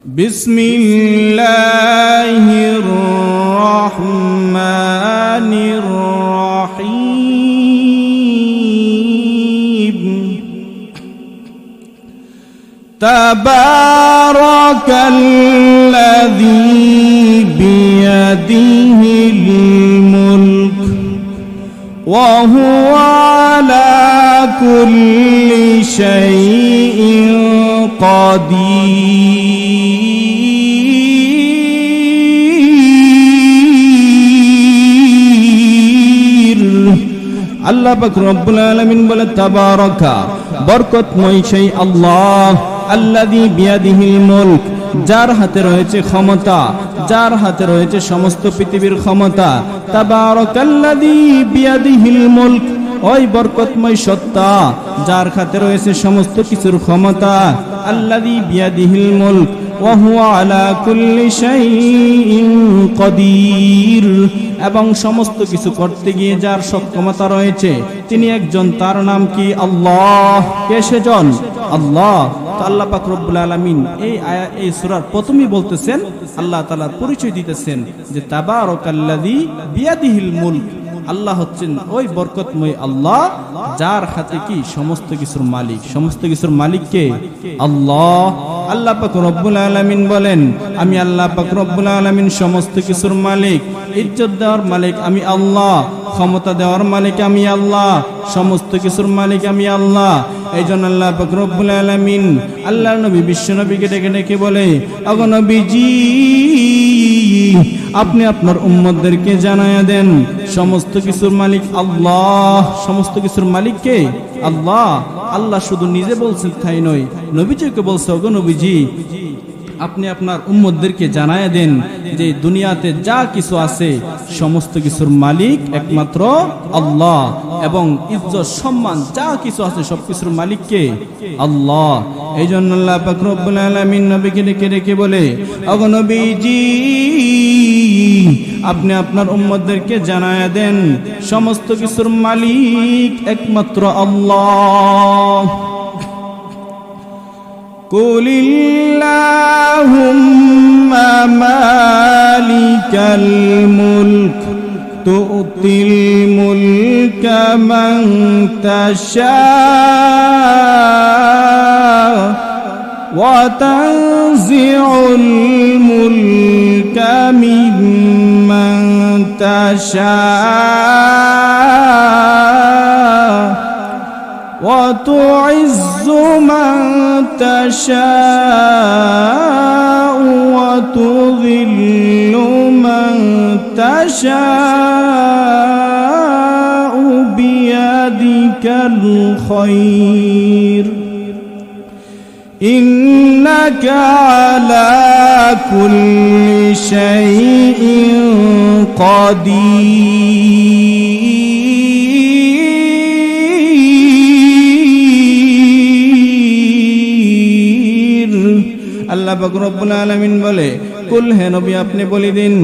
বিসমিল্লাহির রহমানির রহিম। তাবারাকাল্লাযী বিয়াদিহিল মুলক ওয়া হুয়া আলা কুল্লি শাইইন কাদির। আল্লাহ পাক রব্বুল আলামিন বলে, তাবারাকা, বরকতময় সেই আল্লাহ, আল্লাযী বিয়াদিহিল মুলক, যার হাতে রয়েছে ক্ষমতা, যার হাতে রয়েছে সমস্ত পৃথিবীর ক্ষমতা। তাবারাকাল্লাযী বিয়াদিহিল মুলক, ওই বরকতময় সত্তা যার হাতে রয়েছে সমস্ত কিছুর ক্ষমতা। আল্লাযী বিয়াদিহিল মুলক ওয়া হুয়া আলা কুল্লি শাইইন কাদির, এবং সমস্ত কিছু করতে গিয়ে যার সক্ষমতা রয়েছে তিনি একজন, তার নাম কি? আল্লাহ। কে সেজন? আল্লাহ। তো আল্লাহ পাক রব্বুল আলামিন এই সূরার প্রথমেই বলতেছেন, আল্লাহ তাআলার পরিচয় দিতেছেন যে তাবারাকাল্লাযী বিয়াদিহিল মুলক, আল্লাহ হচ্ছেন ওই বরকতময় আল্লাহ যার হাতে কি? সমস্ত কিছুর মালিক। সমস্ত কিছুর মালিক কে? আল্লাহ। আল্লাহ পাক রব্বুল আলামিন বলেন, আমি আল্লাহ পাক রব্বুল আলামিন সমস্ত কিছুর মালিক। ইজ্জত দেওয়ার মালিক আমি আল্লাহ, ক্ষমতা দেওয়ার মালিক আমি আল্লাহ, সমস্ত কিছুর মালিক আমি আল্লাহ। এই জন্য আল্লাহ পাক রব্বুল আলামিন আল্লাহর নবী বিশ্ব নবীকে ডেকে ডেকে বলে, ওগো নবীজি, আপনি আপনার উম্মতদেরকে জানায়া দেন সমস্ত কিছুর মালিক আল্লাহ। সমস্ত কিছুর মালিক কে? আল্লাহ। আল্লাহ শুধু নিজে বলছেন তাই নয়, নবীজিকে বলছে, ওগো নবীজি, আপনি আপনার উম্মতদেরকে জানায়া দেন যে দুনিয়াতে যা কিছু আছে সমস্ত কিছুর মালিক একমাত্র আল্লাহ, এবং ইজ্জত সম্মান যা কিছু আছে সবকিছুর মালিক কে? আল্লাহ। এই জন্য আল্লাহ পাক রব্বুল আলামিন নবীকে ডেকে ডেকে বলে, ওগো নবীজি, আপনি আপনার উম্মতদেরকে জানায়া দেন সমস্ত কিছুর মালিক একমাত্র আল্লাহ। কুলিল্লাহুম্মা মালিকাল মুলক তু'তিল মুলকা মান তাশা ওয়া তানজিউল মুলকা মিম্মান তাশা وتعز من تشاء وتذل من تشاء بيدك الخير إنك على كل شيء قدير। আল্লাহ পাক রব্বুল আলামিন বলে, কুল, হে নবী আপনি বলে দিন,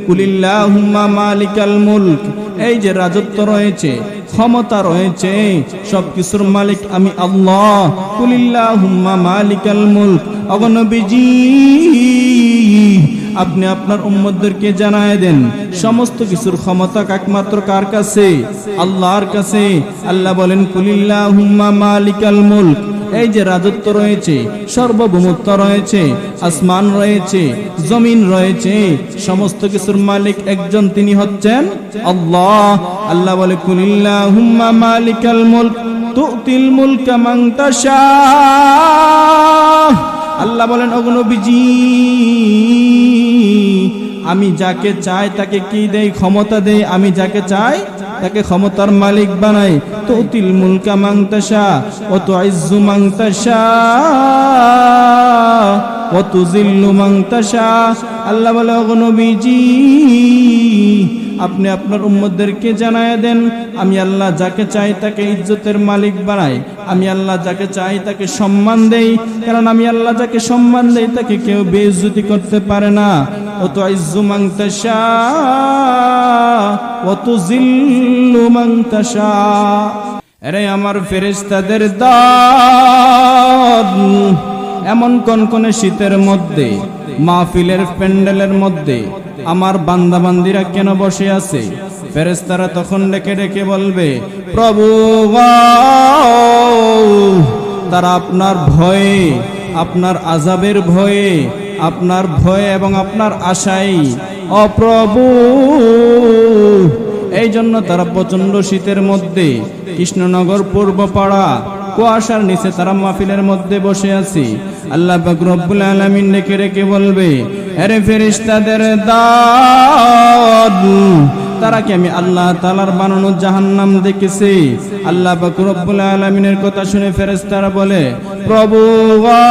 কুলিল্লাহুম্মা মালিকাল মুলক, এই যে রাজত্ব রয়েছে, ক্ষমতা রয়েছে, সবকিছুর মালিক আমি আল্লাহ। কুলিল্লাহুম্মা মালিকাল মুলক, ওগো নবীজি, আপনি আপনার উম্মতদেরকে জানায় দেন সমস্ত কিছুর ক্ষমতা একমাত্র কার কাছে? আল্লাহর কাছে। আল্লাহ বলেন, কুলিল্লাহুম্মা মালিকাল মুলক, এই যে রাজত্ব রয়েছে, সার্বভৌমত্ব রয়েছে, আসমান রয়েছে, জমিন রয়েছে, সমস্ত কিছুর মালিক একজন, তিনি হচ্ছেন আল্লাহ। আল্লাহ বলে, কুলিল্লাহুম্মা মালিকাল মুলক তু'তিল মুলকা মান তাশা। আল্লাহ বলেন, ওগো নবীজি, আমি যাকে চাই তাকে কি দেই? ক্ষমতা দেই। আমি যাকে চাই তাকে ক্ষমতার মালিক বানাই। তু'তিল মুলকা মান তাশা ওয়া তু'ইজ্জু মান তাশা ওয়া তুযিল্লু মান তাশা। আল্লাহ বলে, ওগো নবীজি, আপনি আপনার উম্মতদেরকে জানায়া দেন, আমি আল্লাহ যাকে চাই তাকে ইজ্জতের মালিক বানাই, আমি আল্লাহ যাকে চাই তাকে সম্মান দেই, কারণ আমি আল্লাহ যাকে সম্মান দেই তাকে কেউ বেইজ্জতি করতে পারে না। ওয়া তু'ইজ্জু মান তাশা ওয়া তুযিল্লু মান তাশা। এরে আমার ফেরেশতাদের দল, এমন কনকনে শীতের মধ্যে মাহফিলের প্যান্ডেলের মধ্যে আমার বান্দা বান্দিরা কেন বসে আছে? ফেরেশতারা তখন ডেকে ডেকে বলবে, প্রভু গো, তারা আপনার ভয়ে, আপনার আযাবের ভয়ে, আপনার ভয়ে এবং আপনার আশায়, ও প্রভু, এই জন্য তারা প্রচন্ড শীতের মধ্যে কৃষ্ণনগর পূর্বপাড়া কুয়াশার নিচে তারা মাহফিলের মধ্যে বসে আছে। আল্লাহ পাক রব্বুল আলামিন ডেকে ডেকে বলবে, আরে ফেরেশতাদের দল, তারা কি আমি আল্লাহ তাআলার বানানো জাহান্নাম দেখেছে? আল্লাহ পাক রব্বুল আলামিনের কথা শুনে ফেরেশতারা বলে, প্রভু গো,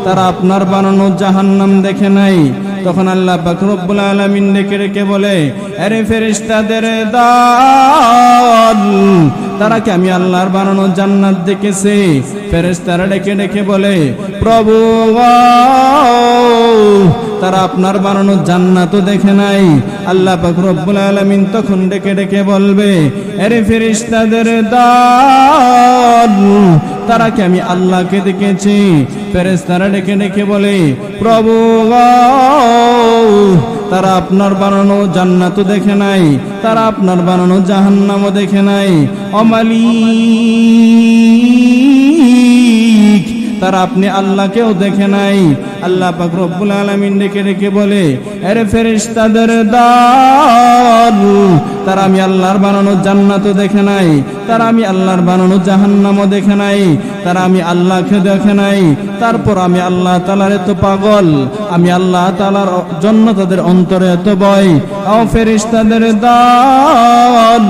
তারা আপনার বানানো জাহান্নাম দেখে নাই। তখন আল্লাহ পাক রব্বুল আলামিন ডেকে ডেকে বলে, আরে ফেরেশতাদের দল, তারা কি আমি আল্লাহর বানানো জান্নাত দেখেছে? ফেরেশতারা ডেকে ডেকে বলে, প্রভু গো, তারা আপনার বানানো জান্নাতও দেখে নাই। আল্লাহ পাক রব্বুল আলামিন তখন ডেকে ডেকে বলবে, আরে ফেরেশতাদের দল, তারা কি আমি আল্লাহকে দেখেছি? ফেরেশতারা ডেকে ডেকে বলে, প্রভু গো, তারা আপনার বানানো জান্নাতও দেখে নাই, তারা আপনার বানানো জাহান্নামও দেখে নাই। ও মালিক, তারা আপনি আল্লাহকেও দেখে নাই। আল্লাহ পাক রব্বুল আলামিন ডেকে ডেকে বলে, আরে ফেরেশতাদের দল, তারা আমি আল্লাহর বানানো জান্নাতও দেখে নাই, তারা আমি আল্লাহর বানানো জাহান্নামও দেখে নাই, তারা আমি আল্লাহকে দেখে নাই। তারপর আমি আল্লাহ তাআলার এত পাগল, আমি আল্লাহ তাআলার জন্য তাদের অন্তরে এত ভয়। ও ফেরেশতাদের দল,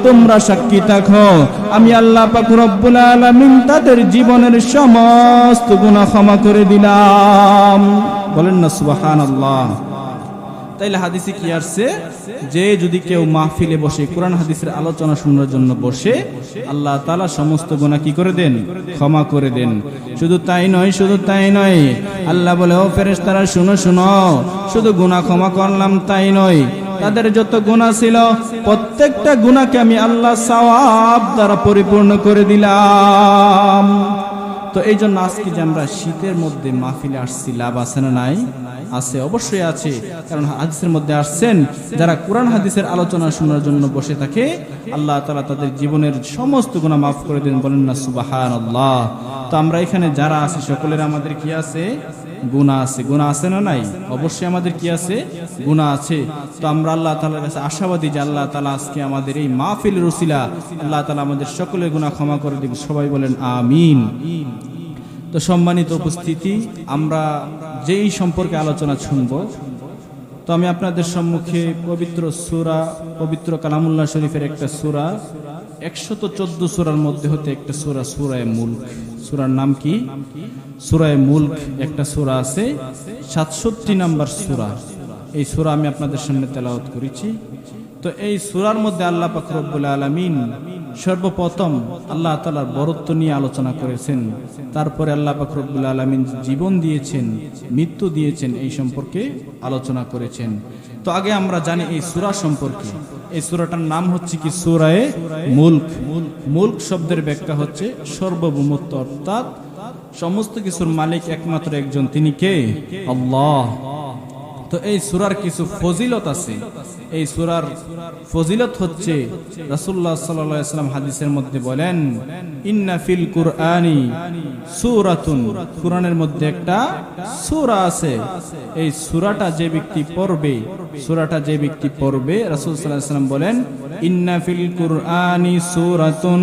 তোমরা সাক্ষী থাকো, আমি আল্লাহ পাক রব্বুল আলামিন তাদের জীবনের সমস্ত গুনাহ ক্ষমা করে দিলাম। বলেন না সুবহানাল্লাহ। তাইলে হাদিসে কি আসছে যে যদি কেউ মাহফিলে বসে কোরআন হাদিসের আলোচনা শোনার জন্য বসে, আল্লাহ তাআলা সমস্ত গুনাহ কি করে দেন? ক্ষমা করে দেন। শুধু তাই নয়, শুধু তাই নয়, আল্লাহ বলে, ও ফেরেশতারা শুনো শুনো, শুধু গুনাহ ক্ষমা করলাম তাই নয়, তাদের যত গুনাহ ছিল প্রত্যেকটা গুনাহকে আমি আল্লাহ সওয়াব দ্বারা পরিপূর্ণ করে দিলাম। তো এই জন্য আজকে যে আমরা শীতের মধ্যে মাহফিলে আসছি, লাভ আছে না নাই? আছে, অবশ্যই আছে। কারণ হাদিসের মধ্যে আসছেন, যারা কোরআন হাদিসের আলোচনা শোনার জন্য বসে থাকে, আল্লাহ তাআলা তাদের জীবনের সমস্ত গুনাহ মাফ করে দেন। বলেন না সুবহানাল্লাহ। তো আমরা এখানে যারা আছি সকলের আমাদের কি আছে? গুনাহ আছে। গুনাহ আছে না নাই? অবশ্যই আমাদের কি আছে? গুনাহ আছে। তো আমরা আল্লাহ তাআলার কাছে আশাবাদী যে আল্লাহ তাআলা আজকে আমাদের এই মাহফিলের উসিলা আল্লাহ তাআলা আমাদের সকলের গুনাহ ক্ষমা করে দিবেন। সবাই বলেন আমিন। তো সম্মানিত উপস্থিতি, আমরা যেই সম্পর্কে আলোচনা শুনব, তো আমি আপনাদের সম্মুখে পবিত্র সূরা, পবিত্র কালামুল্লাহ শরীফের একটা সূরা, 114 সূরার মধ্যে হতে একটা সূরা, সূরায়ে মুলক। সূরার নাম কি? সূরায়ে মুলক। একটা সূরা আছে, 67 নম্বর সূরা। এই সূরা আমি আপনাদের সামনে তেলাওয়াত করেছি। তো এই সূরার মধ্যে আল্লাহ পাক রব্বুল আলামিন সর্বপ্রথম আল্লাহ তাআলার বরত্ব নিয়ে আলোচনা করেছেন। তারপরে আল্লাহ পাক রব্বুল আলামিন জীবন দিয়েছেন, মৃত্যু দিয়েছেন, এই সম্পর্কে আলোচনা করেছেন। তো আগে আমরা জানি এই সূরা সম্পর্কে। এই সূরাটার নাম হচ্ছে কি? সূরায়ে মুলক। মুলক শব্দের ব্যাখ্যা হচ্ছে সার্বভৌমত্ব, অর্থাৎ সমস্ত কিছুর মালিক একমাত্র একজন, তিনি কে? আল্লাহ। তো এই সূরার কিছু ফজিলত আছে। এই সূরার ফজিলত হচ্ছে, রাসূলুল্লাহ সাল্লাল্লাহু আলাইহি ওয়াসাল্লাম হাদিসের মধ্যে বলেন, ইন্না ফিল কুরআনি সূরাতুন, কুরআনের মধ্যে একটা সূরা আছে। এই সূরাটা যে ব্যক্তি পড়বে, সূরাটা যে ব্যক্তি পড়বে, রাসূল সাল্লাল্লাহু আলাইহি ওয়াসাল্লাম বলেন, ইন্না ফিল কুরআনি সূরাতুন,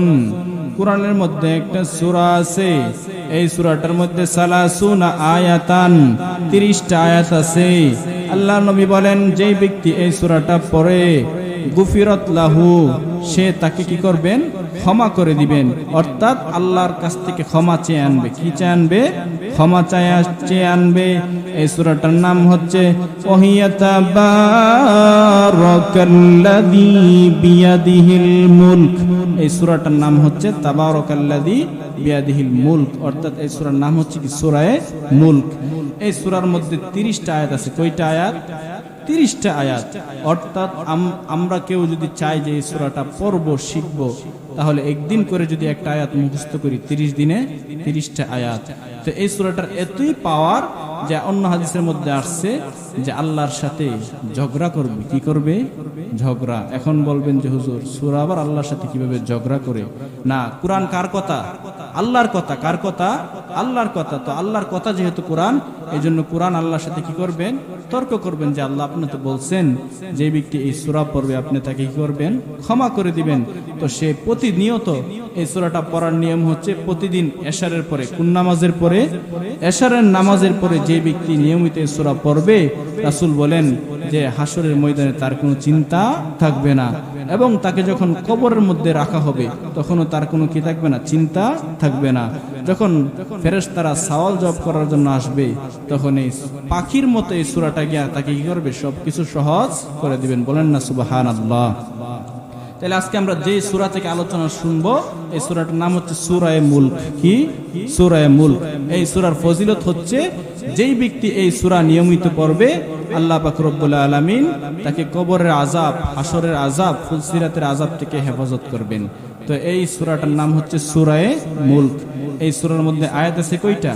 কুরআনের মধ্যে একটা সূরা আছে। এই সূরাটার মধ্যে 30 আয়াতান, 30টা আয়াত আছে। আল্লাহ নবী বলেন, যে ব্যক্তি এই সূরাটা পড়ে, গুফিরাত লাহু, সে তাকে কি করবেন? ক্ষমা করে দিবেন। অর্থাৎ আল্লাহর কাছ থেকে ক্ষমা চেয়ে আনবে। কি চেয়ে আনবে? ক্ষমা চেয়ে আনবে। এই সূরাটার নাম হচ্ছে তাবারাকাল্লাযী বিয়াদিহিল মুলক। এই সূরাটার নাম হচ্ছে তাবারাকাল্লাযী বিয়াদিহিল মুলক, অর্থাৎ এই সূরার নাম হচ্ছে কি? সূরায়ে মুলক। এই সূরার মধ্যে 30টা আয়াত আছে। কয়টা আয়াত? 30টা আয়াত। অর্থাৎ আমরা কেউ যদি চাই যে এই সূরাটা পড়ব, শিখব, তাহলে একদিন করে যদি একটা আয়াত মুখস্থ করি, 30 দিনে 30টা আয়াত। তো এই সূরাটার এতই পাওয়ার যে অন্য হাদিসের মধ্যে আসছে যে আল্লাহর সাথে ঝগড়া করবে। কি করবে? ঝগড়া। এখন বলবেন যে হুজুর, সূরা আবার আল্লাহর সাথে কিভাবে ঝগড়া করে? না, কোরআন কার কথা? আল্লাহর কথা। কার কথা? আল্লাহর কথা। তো আল্লাহর কথা যেহেতু কোরআন, এই জন্য কোরআন আল্লাহর সাথে কি করবেন? তর্ক করবেন যে আল্লাহ, আপনি তো বলছেন যে ব্যক্তি এই সূরা পড়বে আপনি তাকে কি করবেন? ক্ষমা করে দিবেন। তো সে প্রতিনিয়ত এই সূরাটা পড়ার নিয়ম হচ্ছে প্রতিদিন এশারের পরে। কোন নামাজের পরে? এশারের নামাজের পরে যে ব্যক্তি নিয়মিত এই সূরা পড়বে, রাসূল বলেন যে হাসরের ময়দানে তার কোনো চিন্তা থাকবে না, এবং তাকে যখন কবরের মধ্যে রাখা হবে তখনও তার কোনো কি থাকবে না? চিন্তা থাকবে না। যখন ফেরেশতারা সওয়াল জবাব করার জন্য আসবে, তখন এই পাখির মতো এই সূরাটা গিয়া তাকে কি করবে? সবকিছু সহজ করে দিবেন। বলেন না সুবহানাল্লাহ। তাহলে আজকে আমরা যে সূরা থেকে আলোচনা শুনবো, এই সূরাটার নাম হচ্ছে সূরা মুলক। কি? সূরা মুলক। এই সূরার ফজিলত হচ্ছে যেই ব্যক্তি এই সূরা নিয়মিত পড়বে, আল্লাহ পাক রব্বুল আলামিন তাকে কবরের আযাব, হাসরের আযাব, ফুলসিরাতের আযাব থেকে হেফাজত করবেন। তো এই সূরাটার নাম হচ্ছে সূরা মুলক। এই সূরার মধ্যে আয়াত আছে কয়টা?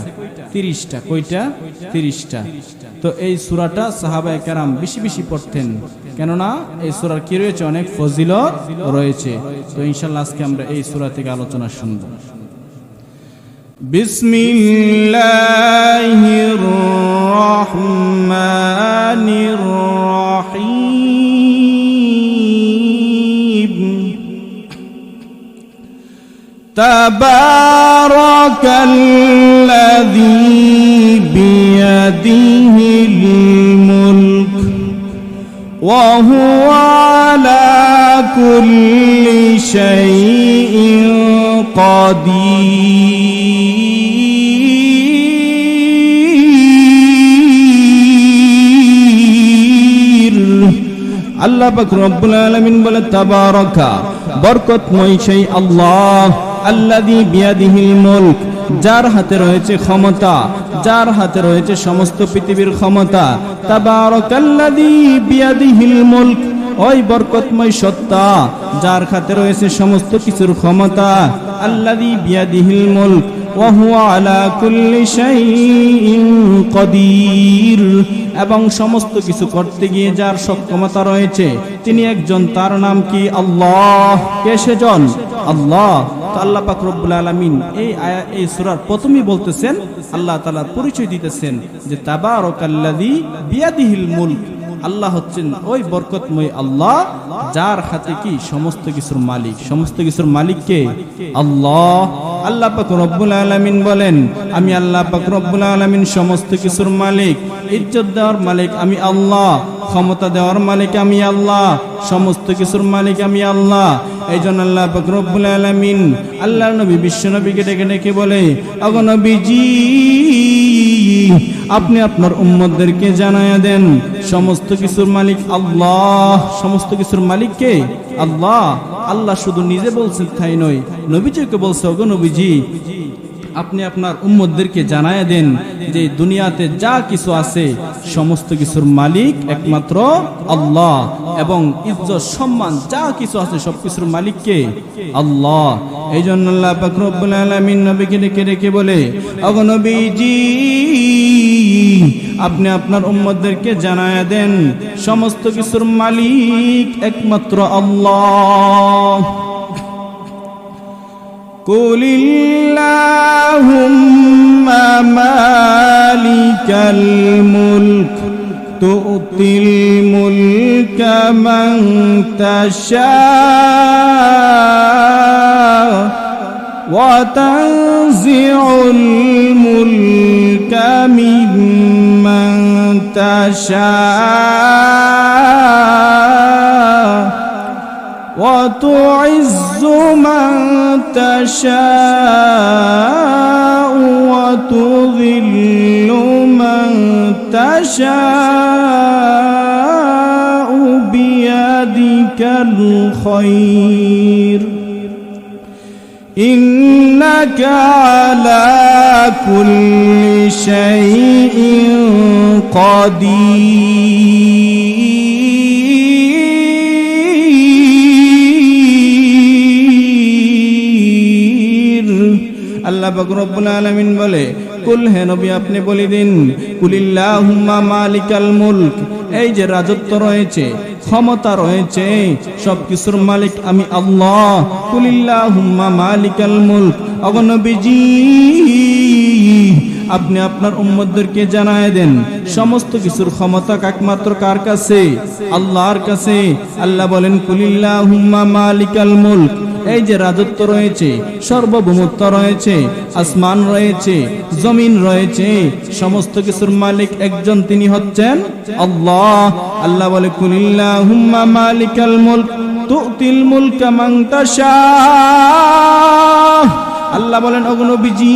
30টা। কয়টা? 30টা। তো এই সূরাটা সাহাবায়ে কেরাম বেশি বেশি পড়তেন, কেননা এই সূরার কি রয়েছে? অনেক ফজিলত রয়েছে। তো ইনশাআল্লাহ আজকে আমরা এই সূরা থেকে আলোচনা শুনব। বিসমিল্লাহির রহমানির রহিম। তাবারাকাল্লাযী বিয়াদিহিল মুলক ওয়া হুয়া আলা কুল্লি শাইইন কাদির। আল্লাহ পাক রব্বুল আলামিন বলে, তাবারাকা, বরকতময় সেই আল্লাহ, আল্লাযী বিয়াদিহিল মুলক, যার হাতে রয়েছে ক্ষমতা, যার হাতে রয়েছে সমস্ত পৃথিবীর ক্ষমতা। তাবারাকাল্লাযী বিয়াদিহিল মুলক, ওই বরকতময় সত্তা যার হাতে রয়েছে সমস্ত কিছুর ক্ষমতা। আল্লাযী বিয়াদিহিল মুলক ওয়া হুয়া আলা কুল্লি শাইইন কাদির, এবং সমস্ত কিছু করতে গিয়ে যার সক্ষমতা রয়েছে তিনি একজন, তার নাম কি? আল্লাহ। কে সেজন? আল্লাহ। তো আল্লাহ পাক রব্বুল আলামিন এই সূরার প্রথমেই বলতেছেন, আল্লাহ তাআলার পরিচয় দিতেছেন যে তাবারাকাল্লাযী বিয়াদিহিল মুলক, আল্লাহ হচ্ছেন ওই বরকতময় আল্লাহ যার হাতে কি? সমস্ত কিছুর মালিক। সমস্ত কিছুর মালিক কে? আল্লাহ। আল্লাহ পাক রব্বুল আলামিন বলেন, আমি আল্লাহ পাক রব্বুল আলামিন সমস্ত কিছুর মালিক। ইজ্জত দেওয়ার মালিক আমি আল্লাহ, ক্ষমতা দেওয়ার মালিক আমি আল্লাহ, সমস্ত কিছুর মালিক আমি আল্লাহ। এই জন্য আল্লাহ পাক রব্বুল আলামিন আল্লাহর নবী বিশ্ব নবীকে ডেকে ডেকে বলে, ওগো নবীজি, আপনি আপনার উম্মতদেরকে জানায়া দেন সমস্ত কিছুর মালিক আল্লাহ। সমস্ত কিছুর মালিক কে? আল্লাহ। আল্লাহ শুধু নিজে বলছেন তাই নয়, নবীজিকে বলছে, ওগো নবীজি, আপনি আপনার উম্মতদেরকে জানায়া দেন যে দুনিয়াতে যা কিছু আছে সমস্ত কিছুর মালিক একমাত্র আল্লাহ, এবং ইজ্জত সম্মান যা কিছু আছে সবকিছুর মালিক কে? আল্লাহ। এই জন্য আল্লাহ পাক রব্বুল আলামিন নবীকে ডেকে ডেকে বলে, ওগো নবীজি, আপনি আপনার উম্মতদেরকে জানায়া দেন সমস্ত কিছুর মালিক একমাত্র আল্লাহ। কুলিল্লাহুম্মা মালিকাল মুলক তু'তিল মুলকা মান তাশা ওয়া তানজিউল মুলকা মিম্মান তাশা وتعز من تشاء وتذل من تشاء بيدك الخير إنك على كل شيء قدير আল্লাহ পাক রব্বুল আলামিন বলে কুল হে নবী আপনি বলে দিন কুলিল্লাহুম্মা মালিকাল মুলক এই যে রাজত্ব রয়েছে ক্ষমতা রয়েছে সবকিছুর মালিক আমি আল্লাহ কুলিল্লাহুম্মা মালিকাল মুলক ওগো নবীজি আপনি আপনার উম্মতদেরকে জানায় দেন সমস্ত কিছুর ক্ষমতা একমাত্র কার কাছে আল্লাহর কাছে আল্লাহ বলেন কুলিল্লাহুম্মা মালিকাল মুলক এই যে রাজত্ব রয়েছে সার্বভৌমত্ব রয়েছে আসমান রয়েছে জমিন রয়েছে সমস্ত কিছুর মালিক একজন তিনি হচ্ছেন আল্লাহ আল্লাহ বলে কুলিল্লাহুম্মা মালিকাল মুলক তুতিল মুলকা মান তাশা আল্লাহ বলেন ওগো নবীজি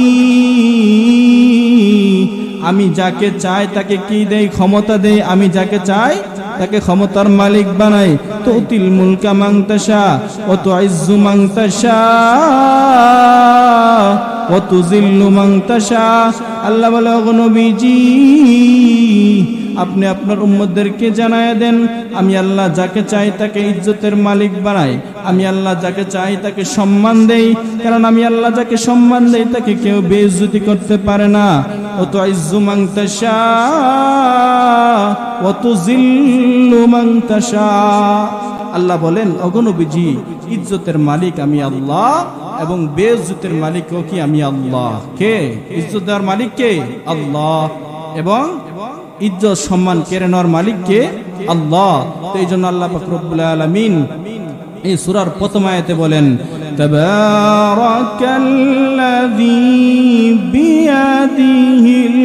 আমি যাকে চাই তাকে কি দেই ক্ষমতা দেই আমি যাকে চাই তাকে ক্ষমতার মালিক বানাই তুতিল মুলকা মান তাশা ওয়া তুইজ্জু মান তাশা ওয়া তুযিল্লু মান তাশা আল্লাহ বলে ওগো নবীজি আপনি আপনার উম্মতদেরকে জানায় দেন আমি আল্লাহ যাকে চাই তাকে ইজ্জতের মালিক বানাই আমি আল্লাহ যাকে চাই তাকে সম্মান দেই কারণ আমি আল্লাহ যাকে সম্মান দেই তাকে কেউ বেইজ্জতি করতে পারে না ও তুইজ্জু মান তাশা ওয়া তুযিল্লু মান তাশা আল্লাহ বলেন ওগো নবীজি ইজ্জতের মালিক আমি আল্লাহ এবং বেইজ্জতের মালিকও কি আমি আল্লাহ কে ইজ্জত দেওয়ার মালিক কে আল্লাহ এবং ইজ্জত সম্মান কেড়ে নেওয়ার মালিক কে আল্লাহ তো এইজন্য আল্লাহ পাক রব্বুল আলামিন এই সূরার প্রথম আয়াতে বলেন তাবারাকাল্লাযী বিয়াদিহিল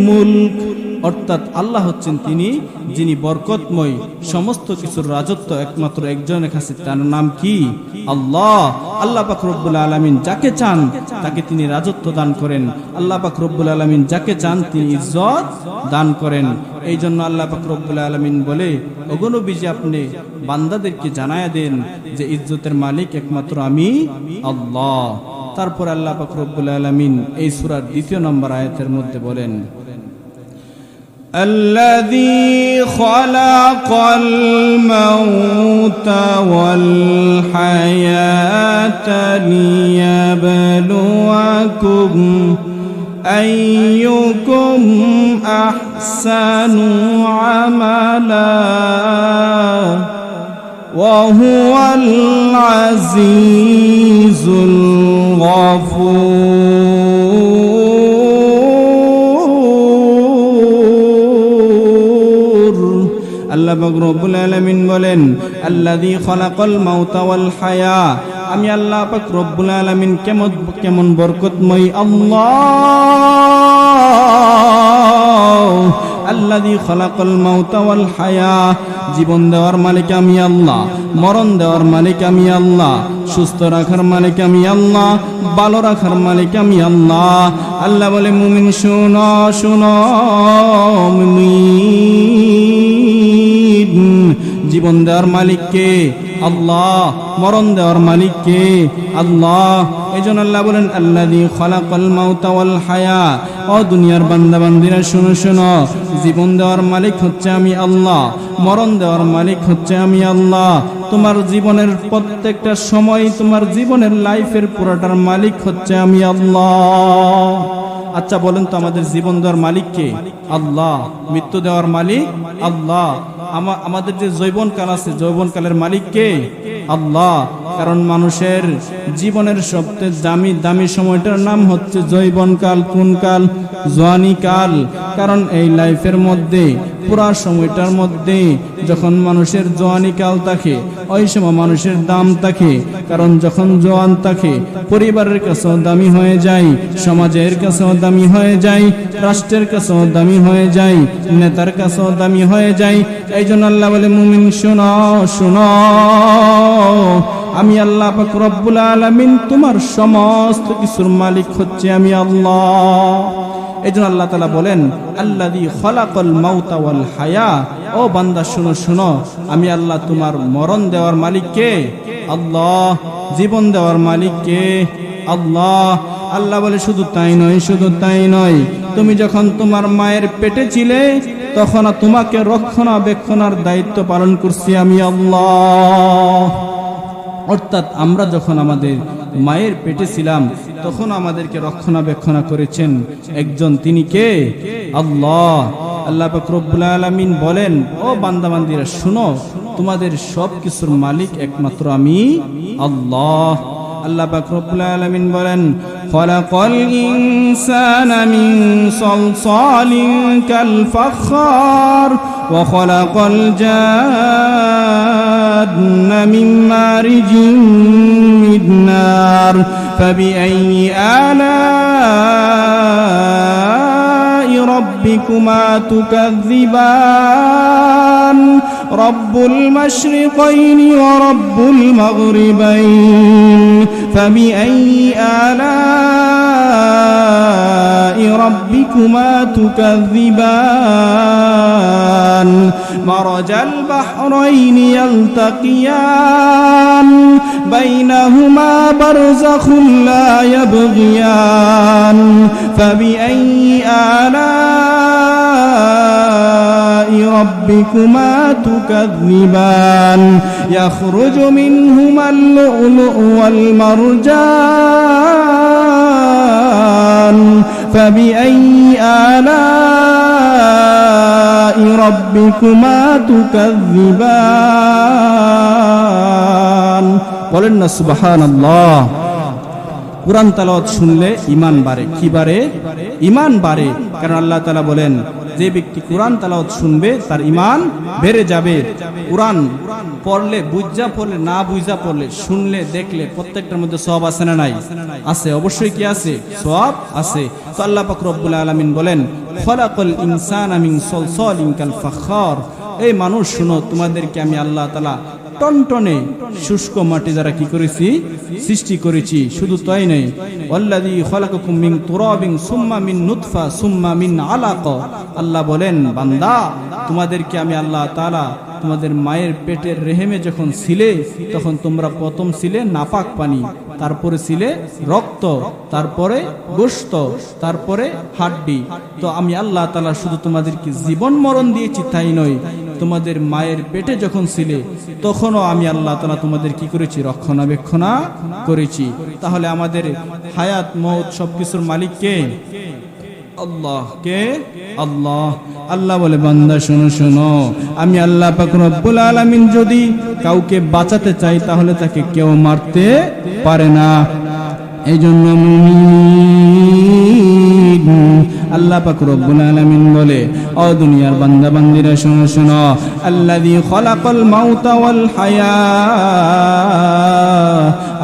মুলক অর্থাৎ আল্লাহ হচ্ছেন তিনি যিনি বরকতময় সমস্ত কিছুর রাজত্ব একমাত্র একজনের কাছে তার নাম কি আল্লাহ আল্লাহ পাক রব্বুল আলামিন যাকে চান তাকে তিনি রাজত্ব দান করেন আল্লাহ পাক রব্বুল আলামিন যাকে চান তিনি ইজ্জত দান করেন এইজন্য আল্লাহ পাক রব্বুল আলামিন বলে ওগো নবীজি আপনি বান্দাদেরকে জানায়া দেন যে ইজ্জতের মালিক একমাত্র আমি আল্লাহ তারপর আল্লাহ পাক রব্বুল আলামিন এই সূরার দ্বিতীয় নম্বর আয়াতের মধ্যে বলেন الذي خلق الموت والحياة ليبلوكم أيكم أحسن عملا وهو العزيز الغفور আল্লাহ পাক রব্বুল আলামিন বলেন আল্লাযী খালাকাল মাউতা ওয়াল হায়া আমি আল্লাহ পাক রব্বুল আলামিন কেমন বরকতময় আল্লাহ আল্লাযী খালাকাল মাউতা ওয়াল হায়া জীবন দেওয়ার মালিক আমি আল্লাহ মরণ দেওয়ার মালিক আমি আল্লাহ সুস্থ রাখার মালিক আমি আল্লাহ ভালো রাখার মালিক আমি আল্লাহ আল্লাহ বলে মুমিন শুনো শুনো মুমিন জীবন দেওয়ার মালিক কে আল্লাহ মরণ দেওয়ার মালিক কে আল্লাহ এইজন্য আল্লাহ বলেন আল্লাযী খালাকাল মাউতা ওয়াল হায়া ও দুনিয়ার বান্দা বান্দীরা শুনো শুনো জীবন দেওয়ার মালিক হচ্ছে আমি আল্লাহ মরণ দেওয়ার মালিক হচ্ছে আমি আল্লাহ তোমার জীবনের প্রত্যেকটা সময় তোমার জীবনের লাইফের পুরোটার মালিক হচ্ছে আমি আল্লাহ আচ্ছা বলেন তো আমাদের জীবন দেওয়ার মালিক কে আল্লাহ মৃত্যু দেওয়ার মালিক আল্লাহ আমাদের যে যৌবনকাল আছে যৌবনকালের মালিক কে আল্লাহ কারণ মানুষের জীবনের সবচেয়ে দামি সময়টার নাম হচ্ছে যৌবনকাল কোন কাল জওয়ানি কাল কারণ এই লাইফের মধ্যে পুরা সময়টার মধ্যে যখন মানুষের জওয়ানি কাল থাকে ওই সময় মানুষের দাম থাকে কারণ যখন জওয়ান থাকে পরিবারের কাছেও দামি হয়ে যায় সমাজের কাছেও দামি হয়ে যায় রাষ্ট্রের কাছেও দামি হয়ে যায় নেতার কাছেও দামি হয়ে যায় এইজন্য আল্লাহ বলে মুমিন শুনো শুনো আমি আল্লাহ পাক রব্বুল আলামিন তোমার সমস্ত কিছুর মালিক হচ্ছে আমি আল্লাহ এইজন্য আল্লাহ তাআলা বলেন আল্লাযী খালাকাল মাউতা ওয়াল হায়া ও বান্দা শুনো শুনো আমি আল্লাহ তোমার মরণ দেওয়ার মালিক কে আল্লাহ জীবন দেওয়ার মালিক কে আল্লাহ আল্লাহ বলে শুধু তাই নয় তুমি যখন তোমার মায়ের পেটে ছিলে তখন তোমাকে রক্ষণাবেক্ষণের দায়িত্ব পালন করছি আমি আল্লাহ। অর্থাৎ আমরা যখন আমাদের মায়ের পেটে ছিলাম তখন আমাদেরকে রক্ষণাবেক্ষণ করেছেন একজন, তিনি কে? আল্লাহ। আল্লাহ পাক রব্বুল আলামিন বলেন, ও বান্দাবান্দীরা শুনো, তোমাদের সব কিছুর মালিক একমাত্র আমি আল্লাহ। আল্লাহ পাক রব্বুল আলামিন বলেন, খলাকাল ইনসানা মিন সালসালিন কাল ফাখখার ওয়া খলাকাল জান্না মিন মারিজিন মিন নার ফাবিআইয়ি আলা'i রাব্বিকুমা তুকাযযিবান রব্বুল মাশরিকাইনি ওয়া রব্বুল মাগরিবাইন ফাবিআইয়ি আলা'i রাব্বিকুমা তুকাযযিবান মারাজাল বাহরাইনি ইয়ালতাকিয়ান বাইনাহুমা বারযাখুন লা ইয়াবগিয়ান ফাবিআইয়ি আলা'i রাব্বিকুমা তুকাযযিবান ইয়াখরুজু মিনহুমাল লু'লু'ু ওয়াল মারজান ফাবিআইয়ি আলা'i রাব্বিকুমা তুকাযযিবান। বলেন না সুবহানাল্লাহ। কুরআন তেলাওয়াত শুনলে ঈমান বাড়ে। কি বাড়ে? ঈমান বাড়ে। কারণ আল্লাহ তাআলা বলেন, যে ব্যক্তি কুরআন তেলাওয়াত শুনবে তার ঈমান বেড়ে যাবে। কুরআন পড়লে, বুঝা পড়লে, না বুঝা পড়লে, শুনলে, দেখলে প্রত্যেকটার মধ্যে সওয়াব আছে না নাই? আছে, অবশ্যই কি আছে? সওয়াব আছে। তো আল্লাহ পাক রব্বুল আলামিন বলেন, খলাকাল ইনসানা মিন সালসালিন কাল ফাখখার, এই মানুষ শুনো, তোমাদেরকে আমি আল্লাহ তাআলা টনটনে শুষ্ক মাটি দ্বারা কি করেছি? সৃষ্টি করেছি। শুধু তাই নয়, ওয়াল্লাযী খলাকাকুম মিন তুরাবিন সুম্মা মিন নুতফা সুম্মা মিন আলাকা। আল্লাহ বলেন, বান্দা, তোমাদেরকে আমি আল্লাহ তাআলা তোমাদের মায়ের পেটের রেহেমে যখন ছিলে তখন তোমরা প্রথম ছিলে নাপাক পানি, তারপরে ছিলে রক্ত, তারপরে গোশত, তারপরে হাড্ডি। তো আমি আল্লাহ তাআলা শুধু তোমাদেরকে জীবন মরণ দিয়েছি তাই নয়, তোমাদের মায়ের পেটে যখন ছিলে তখনও আমি আল্লাহ তাআলা তোমাদের কি করেছি? রক্ষণাবেক্ষণ করেছি। তাহলে আমাদের হায়াত মওত সবকিছুর মালিক কে? আল্লাহ। কে? আল্লাহ। আল্লাহ বলে, বান্দা শোনো শোনো, আমি আল্লাহ পাক রব্বুল আলামিন যদি কাউকে বাঁচাতে চাই তাহলে তাকে কেউ মারতে পারে না। এই জন্য মুমিন আল্লাহ পাক রব্বুল আলামিন বলে, ও দুনিয়ার বান্দা বান্দিরা শোনো শোনো, আল্লাযী খলাকাল মাউতা ওয়াল হায়া।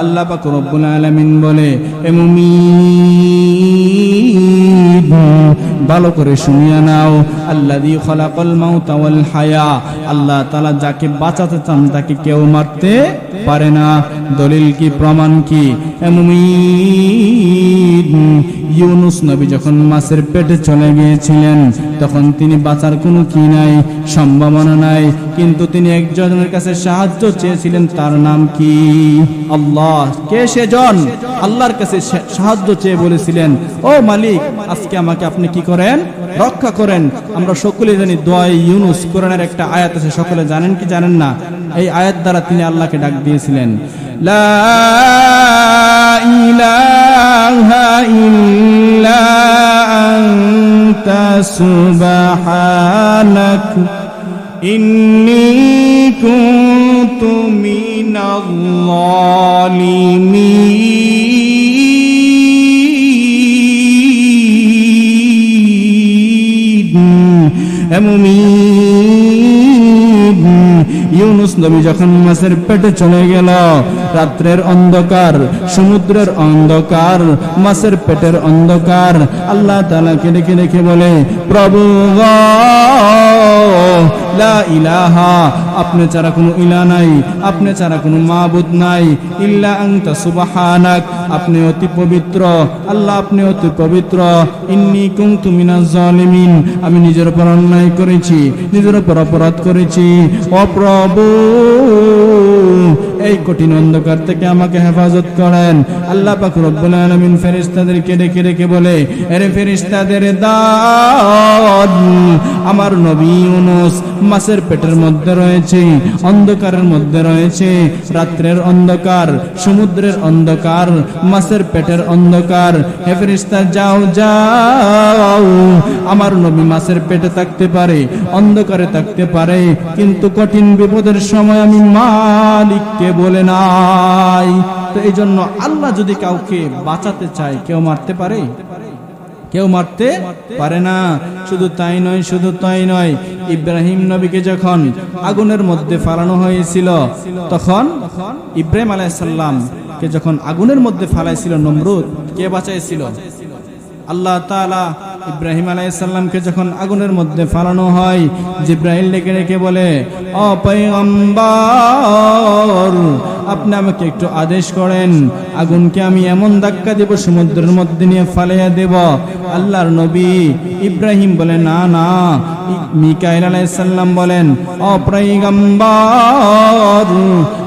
আল্লাহ পাক রব্বুল আলামিন বলে, এ মুমিন ভালো করে শুনিয়া নাও, আল্লাযী খলাকাল মাউতা ওয়াল হায়া, আল্লাহ তাআলা যাকে বাঁচাতে চান তাকে কেউ মারতে পারে না। দলিল কি? প্রমাণ কি? এ মুমিন, ইউনুস নবী যখন মাছের পেটে চলে গিয়েছিলেন তখন তিনি বাঁচার কোনো কি নাই, সম্ভাবনা নাই, কিন্তু তিনি একজনের কাছে সাহায্য চেয়েছিলেন। তার নাম কি? আল্লাহ। কে সেজন? আল্লাহর কাছে সাহায্য চেয়ে বলেছিলেন, ও মালিক, আজকে আমাকে আপনি কি করেন? রক্ষা করেন। আমরা সকলে জানি দোয়া ইউনুস, কোরআনের একটা আয়াত আছে, সকলে জানেন কি জানেন না? এই আয়াত দ্বারা তিনি আল্লাহকে ডাক দিয়েছিলেন, লা ইলাহা ইল্লা আনতা সুবহানাক ইন্নী কুনতু মিনাল যালিমিন। ইউনুস নবী যখন মাছের পেটে চলে গেল, রাত্রের অন্ধকার, সমুদ্রের অন্ধকার, মাছের পেটের অন্ধকার, আল্লাহ তাআলাকে ডেকে ডেকে বলে, প্রভু লা ইলাহা, আপনি ছাড়া কোনো ইলাহ নাই, আপনি ছাড়া কোনো মাবুদ নাই, ইল্লা আনতা সুবহানাক, আপনি অতি পবিত্র, আল্লাহ আপনি অতি পবিত্র, ইন্নী কুনতু মিনাজ জালিমিন, আমি নিজের উপর অন্যায় করেছি, নিজের উপর অপরাধ করেছি। ও প্রভু, এই কঠিন অন্ধকার থেকে আমাকে হেফাজত করেন। আল্লাহ পাক রব্বুল আলামিন ফেরেশতাদেরকে ডেকে ডেকে বলে, আরে ফেরেশতাদের দল, আমার নবী ইউনূস মাছের পেটের মধ্যে রয়েছে, অন্ধকারের মধ্যে রয়েছে, রাত্রের অন্ধকার, সমুদ্রের অন্ধকার, মাছের পেটের অন্ধকার। হে ফেরেশতা যাও যাও, আমার নবী মাছের পেটে থাকতে পারে, অন্ধকারে থাকতে পারে, কিন্তু কঠিন বিপদের সময় আমি মালিককে বলে নাই। তো এই জন্য আল্লাহ যদি কাউকে বাঁচাতে চায়, কেউ মারতে পারে? কেউ মারতে পারে না। শুধু তাই নয়, ইব্রাহিম নবীকে যখন আগুনের মধ্যে ফালানো হয়েছিল, তখন ইব্রাহিম আলাইহিস সালামকে যখন আগুনের মধ্যে ফালাইছিল নমরুদ, কে বাঁচাইছিল? আল্লাহ তাআলা। ইব্রাহিম আলাইহিস সালামকে যখন আগুনের মধ্যে ফালানো হয়, জিবরাইল ডেকে ডেকে বলে, ও পয়গম্বর, আপনি আমাকে একটু আদেশ করেন, আগুনকে আমি এমন ধাক্কা দেব, সমুদ্রের মধ্যে নিয়ে ফালাইয়া দেব। আল্লাহর নবী ইব্রাহিম বলে, না না। মিকাইল আলাইহিস সালাম বলেন, ও পয়গম্বর,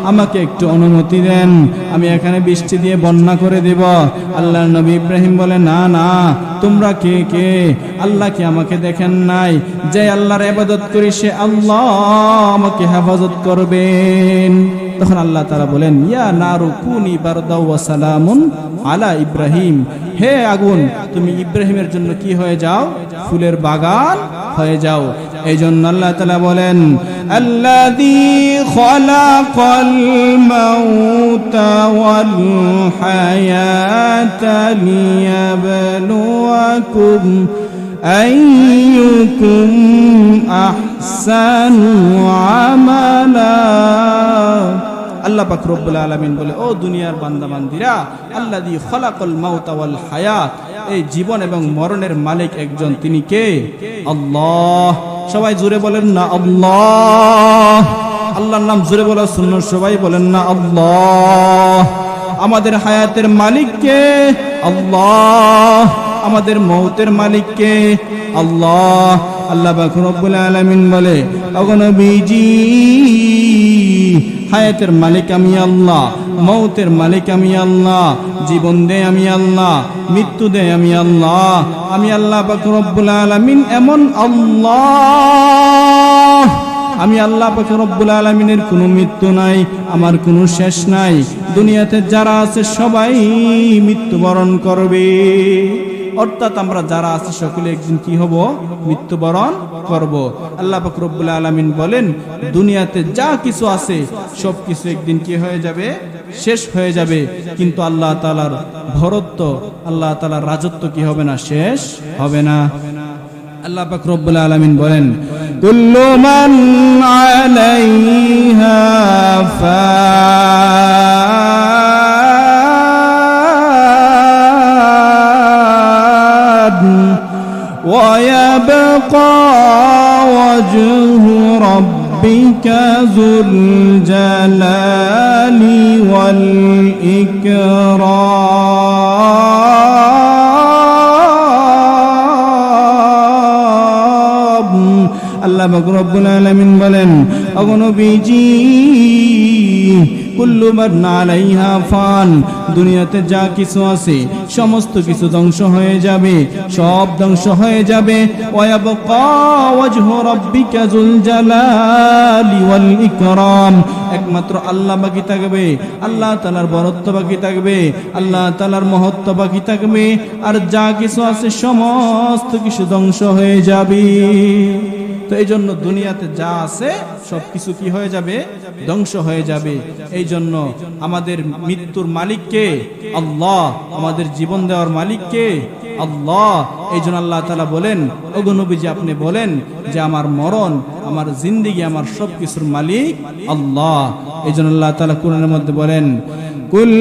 আমাকে একটু অনুমতি দেন, আমি এখানে বৃষ্টি দিয়ে বন্যা করে দেব। আল্লাহর নবী ইব্রাহিম বলে, না না, তোমরা কে কে? আল্লাহ কি আমাকে দেখেন নাই? যে আল্লাহর ইবাদত করি সে আল্লাহ আমাকে হেফাজত করবেন। তখন আল্লাহ তাআলা বলেন, ইয়া নারু কুনি বারদাও ওয়া সালামুন আলা ইব্রাহিম, হে আগুন, তুমি ইব্রাহিমের জন্য কি হয়ে যাও? ফুলের বাগান হয়ে যাও। এই জন্য আল্লাহ তাআলা বলেন, আল্লাযী খালাকাল মাউতা ওয়াল হায়াতা লিয়াবলুয়াকুম আইয়ুকুম আহসানু আমালা। আল্লাহ পাক রব্বুল আলামিন বলে, ও দুনিয়ার বান্দা বান্দিরা, আল্লাযী খালাকাল মাউতা ওয়াল হায়াত, এই জীবন এবং মরণের মালিক একজন, তিনি কে? আল্লাহ। সবাই জোরে বলেন না আল্লাহ। আল্লাহর নাম জোরে বলা সুন্নাত, সবাই বলেন না আল্লাহ। আমাদের হায়াতের মালিক কে? আল্লাহ। আমাদের মৌতের মালিক কে? আল্লাহ। আল্লাহ পাক রব্বুল আলামিন বলে, ওগো নবীজি, হায়াতের মালিক আমি আল্লাহ, মৌতের মালিক আমি আল্লাহ, জীবন দেয় আমি আল্লাহ, মৃত্যু দেয় আমি আল্লাহ। আমি আল্লাহ পাক রব্বুল আলামিন এমন আল্লাহ, আমি আল্লাহ পাক রব্বুল আলামিনের কোনো মৃত্যু নাই, আমার কোনো শেষ নাই। দুনিয়াতে যারা আছে সবাই মৃত্যুবরণ করবে, অর্থাৎ আমরা যারা আছি সকলে একদিন কি হব? মৃত্যুবরণ করব। আল্লাহ পাক রব্বুল আলামিন বলেন, দুনিয়াতে যা কিছু আছে সব কিছু একদিন কি হয়ে যাবে? শেষ হয়ে যাবে। কিন্তু আল্লাহ তাআলার ভরত্ব, আল্লাহ তাআলার রাজত্ব কি হবে না? শেষ হবে না। আল্লাহ পাক রব্বুল আলামিন বলেন, কুল্লু মান আলাইহা ফান ওয়া ইয়াবকা ওয়াজহু রাব্বিকা যুল জালালি ওয়াল ইকরাম। আল্লাহ পাক রব্বুল আলামিন বলেন, ওগো নবীজি, কুল্লু মান আলাইহা ফান, দুনিয়াতে যা কিছু আছে সমস্ত কিছু ধ্বংস হয়ে যাবে, সব ধ্বংস হয়ে যাবে। ওয়া ইয়াবকা ওয়াজহু রাব্বিকা যুল জালালি ওয়াল ইকরাম, একমাত্র আল্লাহ বাকি থাকবে, আল্লাহ তাআলার বরত্ব বাকি থাকবে, আল্লাহ তাআলার মহত্ব বাকি থাকবে। আর যা কিছু আছে সমস্ত কিছু ধ্বংস হয়ে যাবে। তো এই জন্য দুনিয়াতে যা আছে সবকিছু কি হয়ে যাবে? ধ্বংস হয়ে যাবে। এই জন্য আমাদের মৃত্যুর মালিক কে? আল্লাহ। আমাদের জীবন দেওয়ার মালিক কে? আল্লাহ। এই জন্য আল্লাহ তাআলা বলেন, ওগো নবীজি, আপনি বলেন যে আমার মরণ, আমার জিন্দেগি, আমার সবকিছুর মালিক আল্লাহ। এই জন্য আল্লাহ তাআলা কোরআনের মধ্যে বলেন, কুল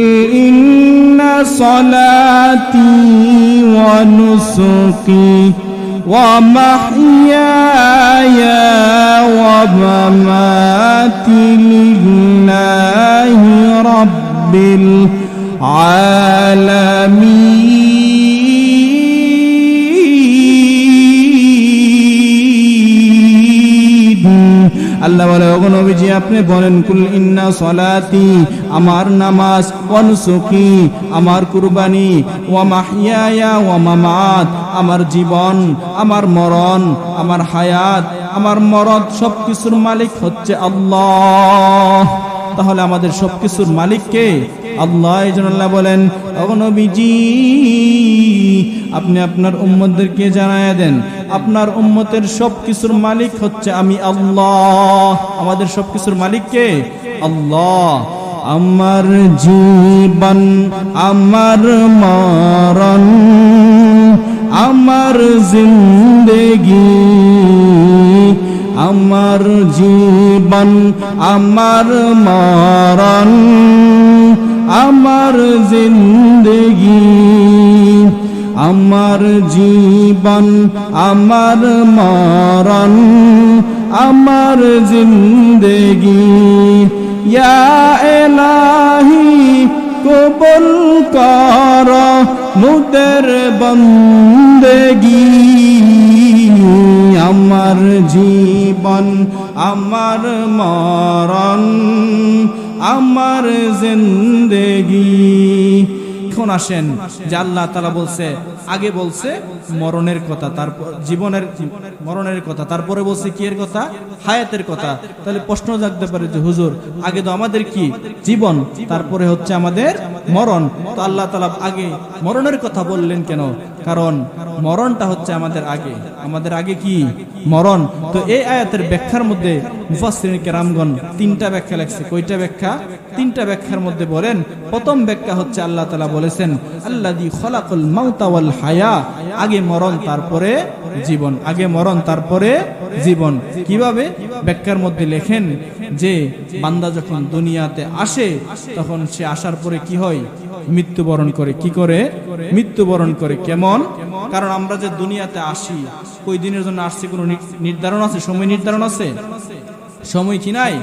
ইন্না সলাতি ওয়া নুসুকি ومحياي ومماتي لله رب العالمين। আল্লাহ বলে, ওগো নবীজি আপনি বলেন, কুল ইন্না সলাতি, আমার নামাজ, ওয়া নুসুকি, আমার কুরবানি, ওয়া মাহইয়ায়া ওয়া মামাত, আমার জীবন, আমার মরণ, আমার হায়াত, আমার মরদ, সবকিছুর মালিক হচ্ছে আল্লাহ। তাহলে আমাদের সবকিছুর মালিক কে? আল্লাহ। এইজন্য আল্লাহ বলেন, ওগো নবীজি আপনি আপনার উম্মতদেরকে জানায়া দেন, আপনার উম্মতের সবকিছুর মালিক হচ্ছে আমি আল্লাহ। আমাদের সবকিছুর মালিক কে? আল্লাহ। আমার জীবন, আমার মরণ, আমার জিন্দেগি, আমার জীবন, আমার মরণ, আমার জিন্দেগি, আমার জীবন, আমার মরণ, আমার জিন্দেগি, ইয়া ইলাহি কবুল কর মুদের বন্দেগি। আমার জীবন, আমার মরণ, আমার জিন্দেগি। এখন আসেন যে আল্লাহ তাআলা বলছে, আগে বলছে মরণের কথা, তারপর জীবনের মরণের কথা, তারপরে বলছে কি এর কথা? হায়াতের কথা। তাহলে প্রশ্ন জাগতে পারে যে হুজুর আগে তো আমাদের কি জীবন, তারপরে হচ্ছে আমাদের মরণ, তো আল্লাহ তাআলা আগে মরণের কথা বললেন কেন? কারণ মরণটা হচ্ছে আমাদের আগে, আমাদের আগে কি মরণ। তো এই আয়াতের ব্যাখ্যার মধ্যে মুফাসসিরিন কেরামগণ তিনটা ব্যাখ্যা লেখছে। কয়টা ব্যাখ্যা? তিনটা ব্যাখ্যার মধ্যে বলেন, প্রথম ব্যাখ্যা হচ্ছে আল্লাহ তাআলা বলেছেন আল্লাযী খালাকাল মাউতা ওয়াল হায়া, আগে মরণ তারপরে জীবন, আগে মরণ তারপরে জীবন। কিভাবে? ব্যাখ্যার মধ্যে লেখেন যে বান্দা যখন দুনিয়াতে আসে তখন সে আসার পরে কি হয়? মৃত্যুবরণ করে। কি করে? মৃত্যুবরণ করে। কেমন? কারণ আমরা যে দুনিয়াতে আসি, কই দিনের জন্য আসছি কোনো নির্ধারণ আছে? সময় নির্ধারণ আছে? সময় কি নাই?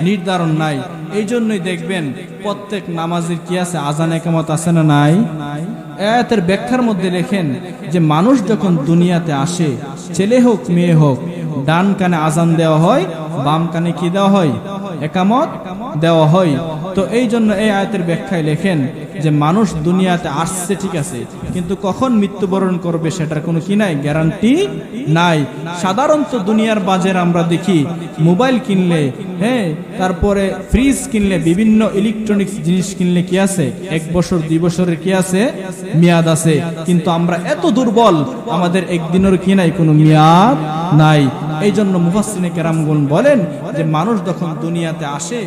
নির্ধারণ নাই। এই জন্যই দেখবেন প্রত্যেক নামাজের কি আছে? আজান একামত আছে না নাই? আয়াতের ব্যাখ্যার মধ্যে লেখেন যে মানুষ যখন দুনিয়াতে আসে, ছেলে হোক মেয়ে হোক, ডান কানে আজান দেওয়া হয়, বাম কানে কি দেওয়া হয়? একামত দেওয়া হয়। তো এই জন্য এই আয়াতের ব্যাখ্যায় লেখেন যে মানুষ দুনিয়াতে আসছে ঠিক আছে, কিন্তু কখন মৃত্যুবরণ করবে সেটার কোনো কি নাই? গ্যারান্টি নাই। সাধারণত দুনিয়ার বাজারে আমরা দেখি মোবাইল কিনলে, হ্যাঁ, তারপরে ফ্রিজ কিনলে, বিভিন্ন ইলেকট্রনিক্স জিনিস কিনলে কি আছে? 1 বছর 2 বছরের কি আছে? মেয়াদ আছে। কিন্তু আমরা এত দুর্বল, আমাদের একদিনের কি নাই? কোনো মেয়াদ নাই। এই জন্য মুফাসসিরিন কেরামগণ বলেন যে মানুষ যখন দুনিয়াতে আসে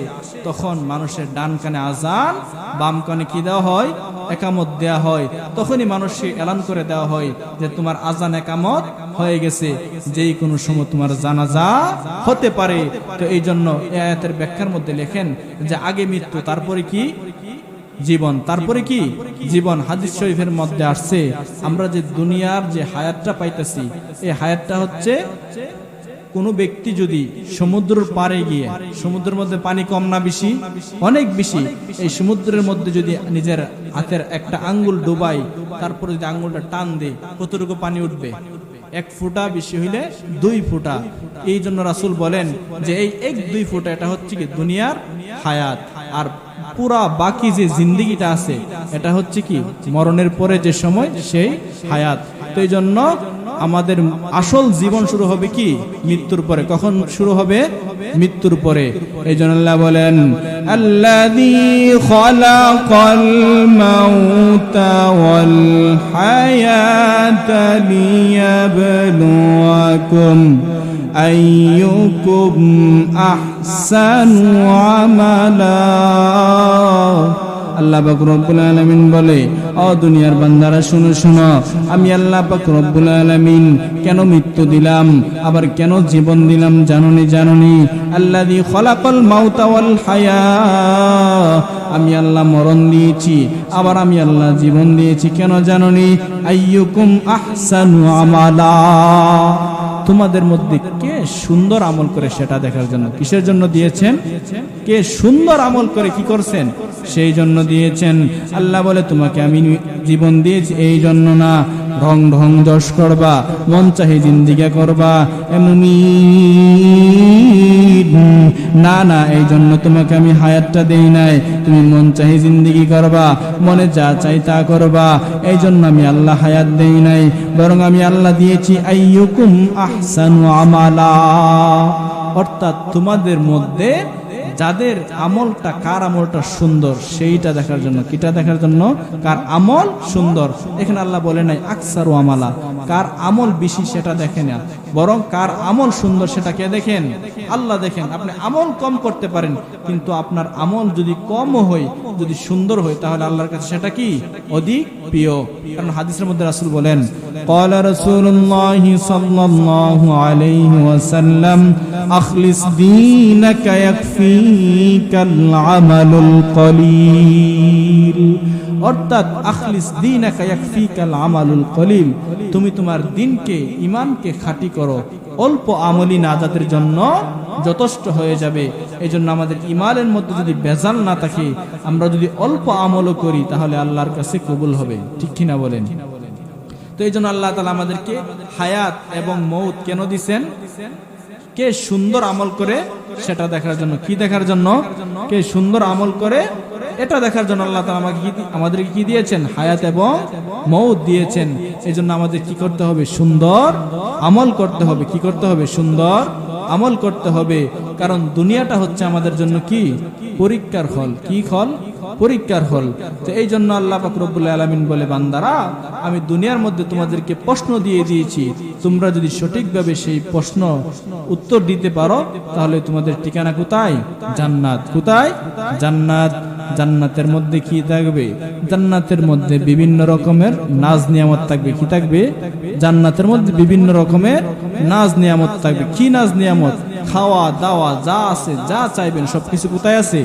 তখন মানুষের ডান কানে আজান, বাম কানে কি দেওয়া হয়? একামত দেওয়া হয়। তখনই মানুষকে এলান করে দেওয়া হয় যে তোমার আজান একামত হয়ে গেছে, যেই কোনো সময় তোমার জানাজা হতে পারে। তো এই জন্য এই আয়াতের ব্যাখ্যার মধ্যে লেখেন যে আগে মৃত্যু, তারপরে কি? জীবন, তারপরে কি? জীবন। হাদিস শরীফের মধ্যে আসছে আমরা যে দুনিয়ার যে হায়াতটা পাইতেছি, এই হায়াতটা হচ্ছে কোনো ব্যক্তি যদি সমুদ্রের পাড়ে গিয়ে, সমুদ্রের মধ্যে পানি কম না বেশি? অনেক বেশি। এই সমুদ্রের মধ্যে যদি নিজের হাতের একটা আঙ্গুল ডুবাই, তারপরে যদি আঙ্গুলটা টান দে, কতটুকু পানি উঠবে? 1 ফুটা, বেশি হইলে 2 ফুটা। এই জন্য রাসূল বলেন যে এই 1-2 ফুটা এটা হচ্ছে কি? দুনিয়ার হায়াত। আর পুরা বাকি যে জিন্দেগিটা আছে এটা হচ্ছে কি? মরণের পরে যে সময়, সেই হায়াত। তো এই জন্য আমাদের আসল জীবন শুরু হবে কি? মৃত্যুর পরে। কখন শুরু হবে? মৃত্যুর পরে। এই জন্য আল্লাহ বলেন আল্লাযী খালাকাল মাউতা ওয়াল হায়াতা লিয়াবলুয়াকুম আইয়ুকুম আহসানু আমালা। আল্লাহ পাক রব্বুল আলামিন বলে, ও দুনিয়ার বান্দারা শুনো শুনো, আমি আল্লাহ পাক রব্বুল আলামিন কেন মৃত্যু দিলাম, আবার কেন জীবন দিলাম জানোনি? জানোনি? আল্লাযী খালাকাল মাউতা ওয়াল হায়া, আমি আল্লাহ মরণ দিয়েছি, আবার আমি আল্লাহ জীবন দিয়েছি। কেন জানোনি? আইয়ুকুম আহসানু আমালা, তোমাদের মধ্যে কে সুন্দর আমল করে সেটা দেখার জন্য। কিসের জন্য দিয়েছেন? কে সুন্দর আমল করে কি করছেন সেই জন্য দিয়েছেন। আল্লাহ বলে তোমাকে আমি জীবন দিয়েছি এই জন্য না ঢং ঢং যশ করবা, মন চাহি জিন্দিগি করবা, এমনি না না, এই জন্য তোমাকে আমি হায়াতটা দেই নাই, তুমি মন চাহি জিন্দেগি করবা, মনে যা চাই তা করবা, এই জন্য আমি আল্লাহ হায়াত দেই নাই, বরং আমি আল্লাহ দিয়েছি আইয়ুকুম আহসানু আমালা, অর্থাৎ তোমাদের মধ্যে যাদের আমলটা, কার আমলটা সুন্দর সেইটা দেখার জন্য। কিটা দেখার জন্য? কার আমল সুন্দর। এখানে আল্লাহ বলে নাই আকসারু আমালা, কার আমল বেশি সেটা দেখে না, বরং কার আমল সুন্দর সেটা কে দেখেন? আল্লাহ দেখেন। আপনি আমল কম করতে পারেন, কিন্তু আপনার আমল যদি কম হয়, যদি সুন্দর হয়, তাহলে আল্লাহর কাছে সেটা কি? অধিক প্রিয়। কারণ হাদিসের মধ্যে রাসূল বলেন, ক্বালা রাসূলুল্লাহি সাল্লাল্লাহু আলাইহি ওয়াসাল্লাম আখলিস দীনাকা ইয়াকফিকাল আমালুল কলিল, অর্থাৎ আখলিস দীনাকা ইয়াকফিকাল আমালুল কলিল, তুমি তোমার দিনকে, ঈমানকে খাঁটি করো, অল্প আমলি নাজাতের জন্য যথেষ্ট হয়ে যাবে। এই জন্য আমাদের ঈমানের মধ্যে যদি বেজাল না থাকে, আমরা যদি অল্প আমলও করি, তাহলে আল্লাহর কাছে কবুল হবে। ঠিক কিনা বলেন? তো এই জন্য আল্লাহ তাআলা আমাদেরকে হায়াত এবং মৌত কেন দিছেন? কে সুন্দর আমল করে সেটা দেখার জন্য। কি দেখার জন্য? কে সুন্দর আমল করে এটা দেখার জন্য আল্লাহ তাআলা আমাদেরকে কি দিয়েছেন? হায়াত এবং মৌত দিয়েছেন। এই জন্য আমাদের কি করতে হবে? সুন্দর আমল করতে হবে। কি করতে হবে? সুন্দর আমল করতে হবে। কারণ দুনিয়াটা হচ্ছে আমাদের জন্য কি? পরীক্ষার হল। কি হল? পরীক্ষার হল। তো এই জন্য আল্লাহ পাক রব্বুল আলামিন বলে, বান্দারা, আমি দুনিয়ার মধ্যে তোমাদেরকে প্রশ্ন দিয়ে দিয়েছি, তোমরা যদি সঠিকভাবে সেই প্রশ্ন উত্তর দিতে পারো, তাহলে তোমাদের ঠিকানা কোথায়? জান্নাত। কোথায়? জান্নাত। জান্নাতের মধ্যে কি থাকবে? জান্নাতের মধ্যে বিভিন্ন রকমের নাজ নিয়ামত থাকবে। কি থাকবে? জান্নাতের মধ্যে বিভিন্ন রকমের নাজ নিয়ামত থাকবে। কি নাজ নিয়ামত? খাওয়া দাওয়া যা আছে, যা চাইবেন সবকিছু কোথায় আছে?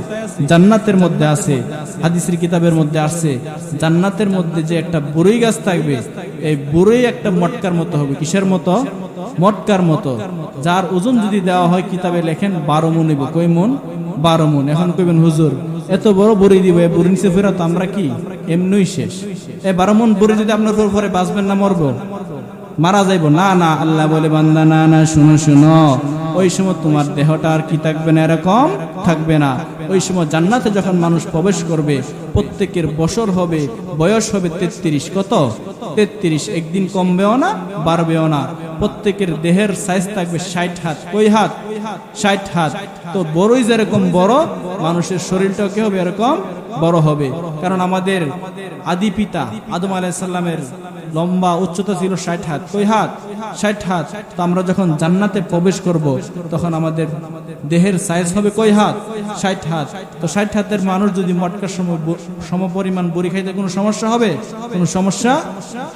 জান্নাতের মধ্যে আছে। হাদিসের কিতাবের মধ্যে আছে, জান্নাতের মধ্যে যে একটা বড়ই গাছ থাকবে, এই বড়ই একটা মটকার মতো হবে। কিসের মতো? মটকার মতো। যার ওজন যদি দেওয়া হয়, কিতাবে লেখেন 12 মণ হইব। কয় মণ? 12 মণ। এখন কইবেন, হুজুর এত বড় বড়ি দিব, এই বড়ি নিচে ফেরত আমরা কি এমনই শেষ? এই 12 মণ বড়ি যদি আপনার পরে বাঁচবেন না মরবো? মারা যাইব? না না। আল্লাহ বলে, বান্দা না না, শুনো শুনো, ওই সময় তোমার দেহটা আর কি থাকবে না? এরকম থাকবে না। ওই সময় জান্নাতে যখন মানুষ প্রবেশ করবে, প্রত্যেকের বছর হবে, বয়স হবে 33। কত? 33। একদিন কমবেও না, বাড়বেও না। প্রত্যেকের দেহের সাইজ থাকবে 60 হাত। কই হাত? 60 হাত। তো বড়ই যেরকম বড়, মানুষের শরীরটাও কি হবে? এরকম বড় হবে। কারণ আমাদের আদি পিতা আদম আলাইহিস সালামের লম্বা উচ্চতা ছিল 60 হাত। কই হাত? 60 হাত। তো আমরা যখন জান্নাতে প্রবেশ করব, তখন আমাদের দেহের সাইজ হবে কই হাত? 60 হাত। তো 60 হাতের মানুষ যদি মটকার সমপরিমাণ বড়ি খাইতে কোনো সমস্যা হবে? কোনো সমস্যা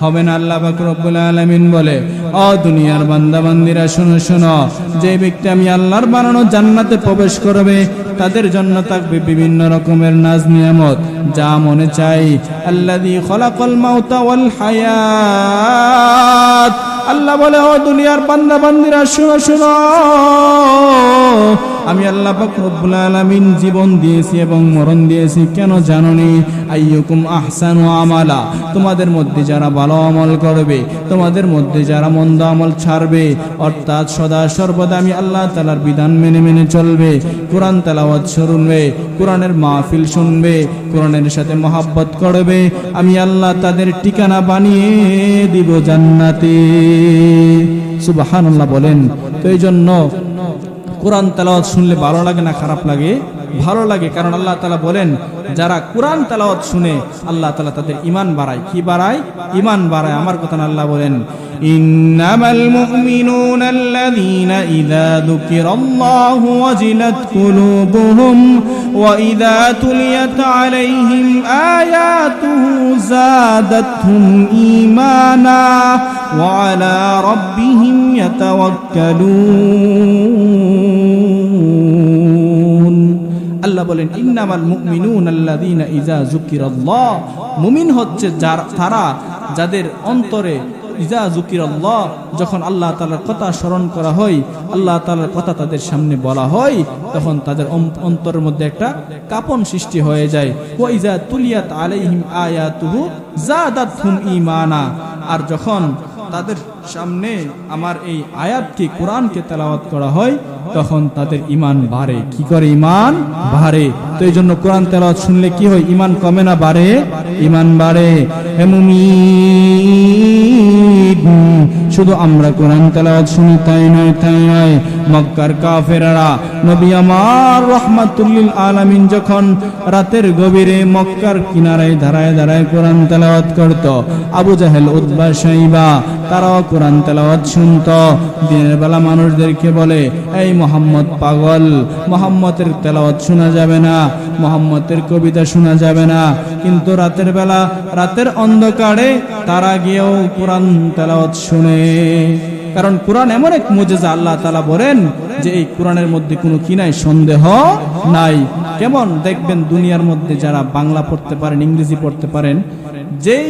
হবে না। আল্লাহ পাক রব্বুল আলামিন বলে, ও দুনিয়ার বান্দা বান্দিরা, শুনো শুনো, যে ব্যক্তি আমি আল্লাহর বানানো জান্নাতে প্রবেশ করবে, তাদের জন্য থাকবে বিভিন্ন রকমের নাজ নিয়ামত, যা মনে চাই। আল্লাযী খলাকাল মাউতা ওয়াল হায়াত। আল্লাহ বলে, ও দুনিয়ার বান্দা বান্দিরা, শুনো শুনো, আমি আল্লাহ পাক রব্বুল আলামিন জীবন দিয়েছি এবং মরণ দিয়েছি। কেন জানোনি? আইয়ুকুম আহসানু আমালা, তোমাদের মধ্যে যারা ভালো আমল করবে, তোমাদের মধ্যে যারা মন্দ আমল ছাড়বে, অর্থাৎ সদা সর্বদা আমি আল্লাহ তাআলার বিধান মেনে মেনে চলবে, কোরআন তেলাওয়াত শুনবে, কোরআনের মাহফিল শুনবে, কোরআনের সাথে মহব্বত করবে, আমি আল্লাহ তাদের ঠিকানা বানিয়ে দিব জান্নাতে। সুবহানাল্লাহ বলেন। তো এই জন্য কোরআন তেলাওয়াত শুনলে ভালো লাগে না খারাপ লাগে? ভালো লাগে। কারণ আল্লাহ তাআলা বলেন, যারা কোরআন তেলাওয়াত শুনে আল্লাহ তাআলা তাদের ঈমান বাড়ায়। কি বাড়ায়? ঈমান বাড়ায়। আমার কথা আল্লাহ বলেন, ইন্নামাল মুমিনুনা আল্লাযীনা ইযা যুকিরাল্লাহু ওয়াজিলাত কুলুবুহুম ওয়া ইযা তুলিয়াত আলাইহিম আয়াতুহু যাদাতহুম ঈমানা ওয়া আলা রাব্বিহিম ইয়াতাওয়াক্কালুন। আল্লাহ বলেন, ইন্নামাল মুমিনুনা আল্লাযীনা ইযা যুকিরাল্লাহ, মুমিন হচ্ছে তারা যাদের অন্তরে ইযা যুকিরাল্লাহ, যখন আল্লাহ তাআলার কথা স্মরণ করা হয়, আল্লাহ তাআলার কথা তাদের সামনে বলা হয়, তখন তাদের অন্তরের মধ্যে একটা কাঁপন সৃষ্টি হয়ে যায়। ওয়া ইযা তুলিয়াত আলাইহিম আয়াতুহু যাদাতহুম ঈমানা, আর যখন তাদের সামনে আমার এই আয়াতকে কোরআনকে তেলাওয়াত করা হয় তখন তাদের ঈমান বাড়ে। কি করে? ঈমান বাড়ে। তো এই জন্য কোরআন তেলাওয়াত শুনলে কি হয়? ঈমান কমে না বাড়ে? ঈমান বাড়ে। হে মুমিন, শুধু আমরা কোরআন তেলাওয়াত শুনি তাই নয়, মক্কার কাফেররা নবী আমার রাহমাতুল লিল আলামিন যখন রাতের গভীরে মক্কার কিনারায় দাঁড়ায় কোরআন তেলাওয়াত করত, আবু জাহেল, উতবা, শাইবা তারাও কোরআন তেলাওয়াত শুনত। দিনের বেলা মানুষদেরকে বলে, এই মুহাম্মদ পাগল, মুহাম্মদের তেলাওয়াত শোনা যাবে না, মুহাম্মদের কবিতা শোনা যাবে না। কিন্তু রাতের বেলা, রাতের অন্ধকারে তারা গিয়েও কোরআন তেলাওয়াত শুনে। কারণ কোরআন এমন এক মুজিজা, আল্লাহ তাআলা বলেন যে এই কোরআনের মধ্যে কোনো কি নাই? সন্দেহ নাই। কেমন দেখবেন দুনিয়ার মধ্যে যারা বাংলা পড়তে পারেন, ইংরেজি পড়তে পারেন, যেই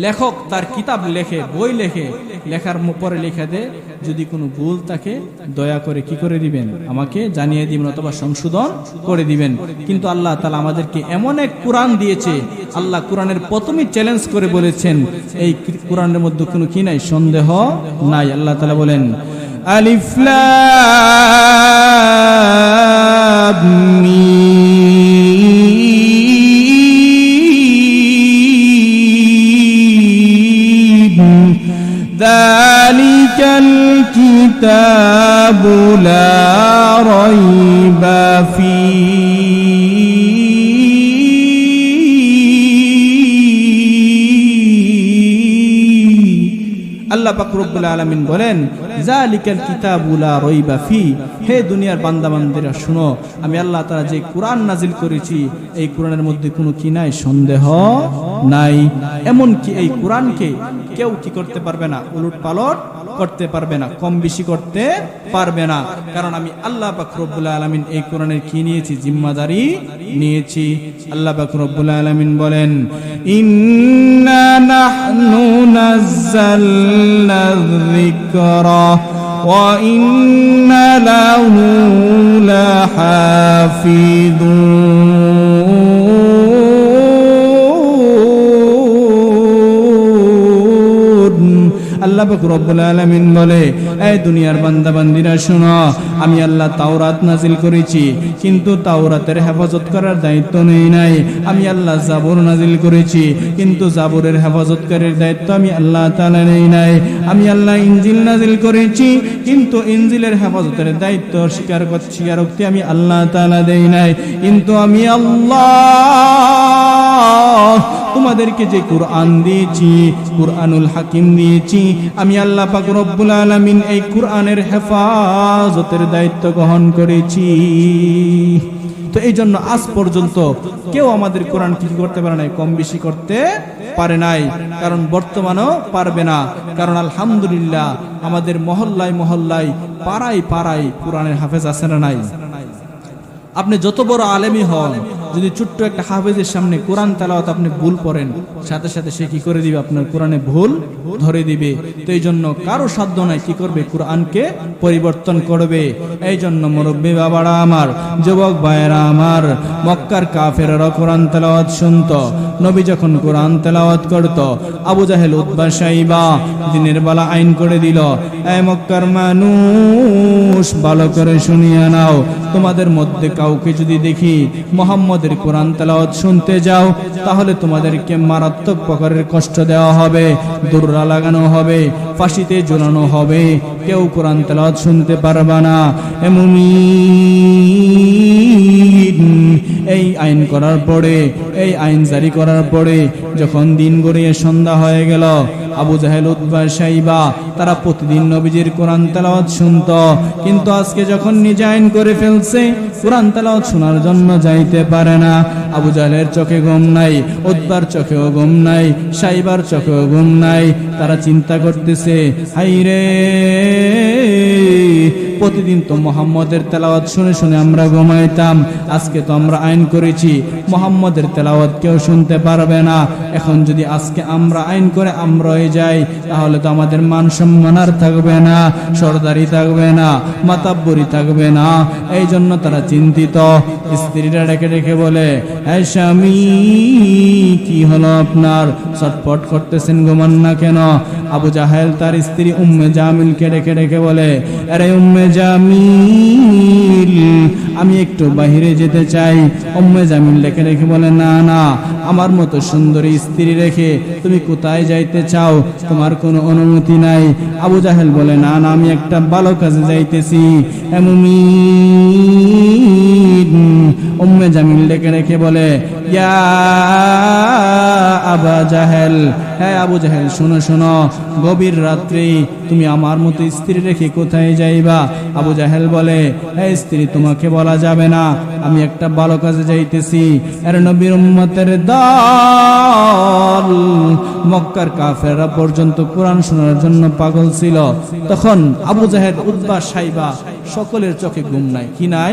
লেখক তার কিতাব লেখে, বই লেখে, লেখার পরে লেখা দেয় যদি কোনো ভুল থাকে দয়া করে কি করে দিবেন? আমাকে জানিয়ে দিবেন অথবা সংশোধন করে দিবেন। কিন্তু আল্লাহ তাআলা আমাদেরকে এমন এক কোরআন দিয়েছে, আল্লাহ কোরআনের প্রথমেই চ্যালেঞ্জ করে বলেছেন এই কোরআনের মধ্যে কোনো কি নাই? সন্দেহ নাই। আল্লাহ তাআলা বলেন, আলিফ লাম মিম যালিকাল কিতাবু লা রাইবা ফীহি আল্লাহ পাক রব্বুল আলামিন বলেন, যালিকাল কিতাবু লা রাইবা ফি। হে দুনিয়ার বান্দাবান্দিরা শুনো, আমি আল্লাহ তাআলা যে কোরআন নাজিল করেছি এই কোরআনের মধ্যে কোনো কি নাই? সন্দেহ নাই। এমন কি এই কোরআনকে কেউ কি করতে পারবে না? উলট পালট করতে পারবে না, কম বেশি করতে পারবে না। কারণ আমি আল্লাহ পাক রব্বুল আলামিন এই কোরআনের কি নিয়েছি? জিম্মাদারি নিয়েছি। আল্লাহ পাক রব্বুল আলামিন বলেন, ইন্না নাহনু নাযালনা যিকরা ওয়া ইন্না লাহু লাহাফিযুন। আল্লাহ পাক রব্বুল আলামিন বলে, এই দুনিয়ার বান্দাবান্দিরা শুনো, আমি আল্লাহ তাওরাত নাজিল করেছি, কিন্তু তাওরাতের হেফাজত করার দায়িত্ব নেই নাই। আমি আল্লাহ জাবুর নাজিল করেছি, কিন্তু জাবুরের হেফাজতকারীর দায়িত্ব আমি আল্লাহ তাআলা নেই নাই। আমি আল্লাহ ইনজিল নাজিল করেছি, কিন্তু ইনজিলের হেফাজতের দায়িত্ব স্বীকারোক্তি আমি আল্লাহ তাআলা দেই নাই। কিন্তু আমি আল্লাহ তোমাদেরকে যে কোরআন দিয়েছি, কুরআনুল হাকিম দিয়েছি, আমি আল্লাহ পাক রব্বুল আলামিন এই কোরআনের হেফাজতের দায়িত্ব গ্রহণ করেছি। তো এই জন্য আজ পর্যন্ত কেউ আমাদের কোরআন কি করতে পারে নাই? কম বেশি করতে পারে নাই। কারণ বর্তমানেও পারবে না। কারণ আলহামদুলিল্লাহ আমাদের মহল্লায় মহল্লায়, পাড়ায় পাড়ায় কোরআনের হাফেজ আছে না নাই? আপনি যত বড় আলেমই হন, যদি ছোট্ট একটা হাফেজের সামনে কোরআন তেলাওয়াত আপনি ভুল পড়েন, সাথে সাথে সে কি করে দিবে? আপনার কোরআনে ভুল ধরে দিবে। তো এই জন্য কারো সাধ্য নাই কি করবে? কোরআনকে পরিবর্তন করবে। এই জন্য মুরব্বী বাবারা আমার, যুবক ভাইয়েরা আমার, মক্কার কাফেররা কোরআন তেলাওয়াত শুনতো। নবী যখন কোরআন তেলাওয়াত করত, আবু জাহেল, উতবা, শাইবা দিনের বেলা আইন করে দিল, এই মক্কার মানুষ ভালো করে শুনিয়া নাও, তোমাদের মধ্যে কাউকে যদি দেখি মুহাম্মদের কোরআন তেলাওয়াত শুনতে যাও, তাহলে তোমাদেরকে মারাত্মক প্রকারের কষ্ট দেওয়া হবে, দৌড়া লাগানো হবে, ফাঁসিতে ঝুলানো হবে, কেউ কোরআন তেলাওয়াত শুনতে পারবে না। হে মুমিন, এই আইন করার পরে, এই আইন জারি করার পরে যখন দিন গড়িয়ে সন্ধ্যা হয়ে গেল, আবু জাহেল, উতবা, শাইবা তারা প্রতিদিন নবীজির কোরআন তেলাওয়াত শুনতো। কিন্তু আজকে যখন নিজে আইন করে ফেলছে, কোরআন তেলাওয়াত শোনার জন্য যাইতে পারে না। আবু জাহেলের চোখে ঘুম নাই, উতবার চোখেও ঘুম নাই, শাইবার চোখেও ঘুম নাই। তারা চিন্তা করতেছে, হাই রে, প্রতিদিন তো মুহাম্মদের তেলাওয়াত শুনে শুনে আমরা ঘুমাইতাম, আজকে তো আমরা আইন করেছি মুহাম্মদের তেলাওয়াত কেউ শুনতে পারবে না। এখন যদি আজকে আমরা আইন করে আমরা হয়ে যাই, তাহলে তো আমাদের মান সম্মান আর থাকবে না, সরদারি থাকবে না, মাতাব্বরি থাকবে না। এই জন্য তারা চিন্তিত। স্ত্রীরা ডেকে ডেকে বলে, এই স্বামী কি হলো আপনার, ছটফট করতেছেন, ঘুমান না কেন? আবু জাহেল তার স্ত্রী উম্মে জামিলকে ডেকে ডেকে বলে, আরে উম্মে জামিল, আমি একটু বাহিরে যেতে চাই। উম্মে জামিল ডেকে ডেকে বলে, না না, আমার মতো সুন্দরী স্ত্রী রেখে তুমি কোথায় যাইতে চাও? তোমার কোনো অনুমতি নাই। আবু জাহেল বলে, না না, আমি একটা ভালো কাজে যাইতেছি। উম্মে জামিল ডেকে ডেকে বলে, ইয়া আবা জাহেল, হ্যাঁ আবু জাহেল, শোনো শোনো, গভীর রাত্রি তুমি আমার মতো স্ত্রী রেখে কোথায় যাইবা? আবু জাহেল বলে, হ্যাঁ স্ত্রী তোমাকে বলা যাবে না, আমি একটা ভালো কাজে যাইতেছি। এর নবীর উম্মতের দল, মক্কার কাফেররা পর্যন্ত কোরআন শোনার জন্য পাগল ছিল। তখন আবু জাহেল, উতবা, সাইবা সকলের চোখে ঘুম নাই। কি নাই?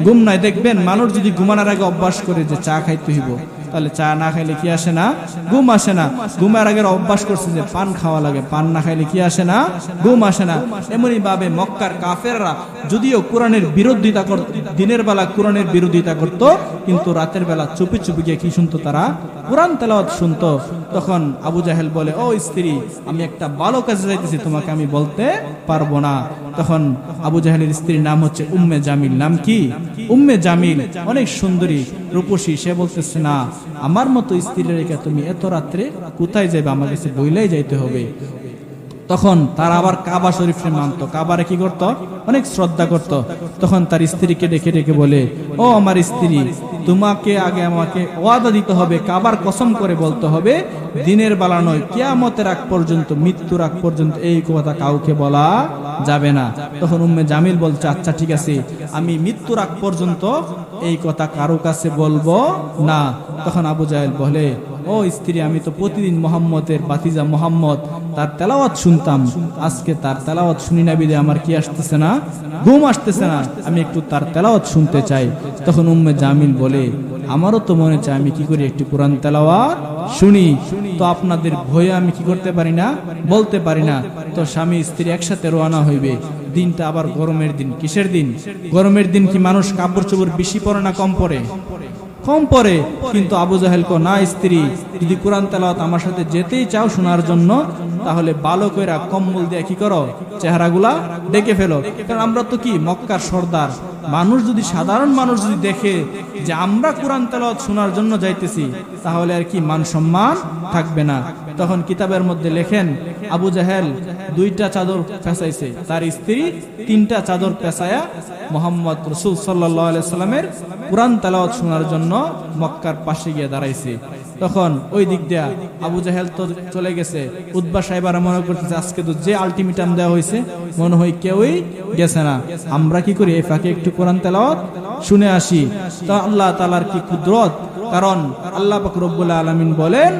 ঘুম নাই। দেখবেন মানুষ যদি ঘুমানোর আগে অভ্যাস করে যে চা খাইতে হইব, তাহলে চা না খাইলে কি আসে না? ঘুম আসে না। ঘুমের আগে অভ্যাস করছে যে পান খাওয়া লাগে, পান না খাইলে কি আসে না? ঘুম আসে না। এমনই ভাবে মক্কার কাফেররা যদিও কোরআনের বিরোধিতা করত, দিনের বেলা কোরআনের বিরোধিতা করত, কিন্তু রাতের বেলা চুপি চুপি গিয়ে কি শুনতো? তারা কোরআন তেলাওয়াত শুনতো। তখন আবু জাহেল বলে, ও স্ত্রী, আমি একটা ভালো কাজে যাইতেছি, তোমাকে আমি বলতে পারবো না। তখন আবু জাহেলের স্ত্রীর নাম হচ্ছে উম্মে জামিল। নাম কি? উম্মে জামিল, অনেক সুন্দরী, রূপসী। সে বলতেছে, না, আমার মতো স্ত্রী রেখে তুমি এত রাত্রে কোথায় যাবে? আমার কাছে বইলাই যাইতে হবে। তখন তার আবার কাবা শরীফে মানত, কাবারে কি করত? অনেক শ্রদ্ধা করত। তখন তার স্ত্রীকে ডেকে ডেকে বলে, ও আমার স্ত্রী, তোমাকে আগে আমাকে ওয়াদা দিতে হবে, কাবার কসম করে বলতে হবে, দিনের বেলা নয়, কিয়ামতের আগ পর্যন্ত, মৃত্যুর আগ পর্যন্ত এই কথা কাউকে বলা যাবে না। তখন উম্মে জামিল বলছে, আচ্ছা ঠিক আছে, আমি মৃত্যুর আগ পর্যন্ত এই কথা কারো কাছে বলবো না। তখন আবু জাহেল বলে, ও স্ত্রী, আমি তো প্রতিদিন মুহাম্মদের বাতিজা মুহাম্মদ তার তেলাওয়াত শুনতাম, আজকে তার তেলাওয়াত শুনি না বিদে আমার কি আসতেছে না? ঘুম আসতেছে না, আমি একটু তার তেলাওয়াত শুনতে চাই। তখন উম্মে জামিল বলে, আমারও তো মনে চায় আমি কি করি, একটি কোরআন তেলাওয়াত শুনি। তো আপনাদের ভয়ে আমি কি করতে পারি না, বলতে পারি না। তো স্বামী স্ত্রী একসাথে রওনা হইবে। দিনটা আবার গরমের দিন। কিসের দিন? গরমের দিন। কি মানুষ কাপড় চোপড় বেশি পরে না কম পরে? কম পরে। কিন্তু আবু জাহেল কো, না স্ত্রী, যদি কোরআন তেলাওয়াত আমার সাথে যেতেই চাও শোনার জন্য, তাহলে ভালো কইরা কম্বল দিয়ে কি করো, চেহারাগুলা ডেকে ফেলো। কারণ আমরা তো কি মক্কার সর্দার। মানুষ যদি, সাধারণ মানুষ যদি দেখে যে আমরা কোরআন তেলাওয়াত শোনার জন্য যাইতেছি, তাহলে আর কি মান সম্মান থাকবে না। তখন কিতাবের মধ্যে লেখেন, আবু জাহেল 2টা চাদর পেঁচাইছে, তার স্ত্রী 3টা চাদর পেঁচায়া মুহাম্মদ রাসূল সাল্লাল্লাহু আলাইহি সাল্লামের কোরআন তেলাওয়াত শোনার জন্য মক্কার পাশে গিয়ে দাঁড়াইছে। তখন ওই দিক দিয়া আবু জাহেল তো চলে গেছে। উতবা সাহেবারা মনে করতেছে, আজকে তো যে আলটিমেটাম দেওয়া হয়েছে, মনে হয় কেউই গেছে না, আমরা কি করি, এই ফাঁকে একটু কোরআন তেলাওয়াত শুনে আসি। তো আল্লাহ তাআলার কি কুদরত! কারণ আল্লাহ পাক রব্বুল আলামিন বলেন,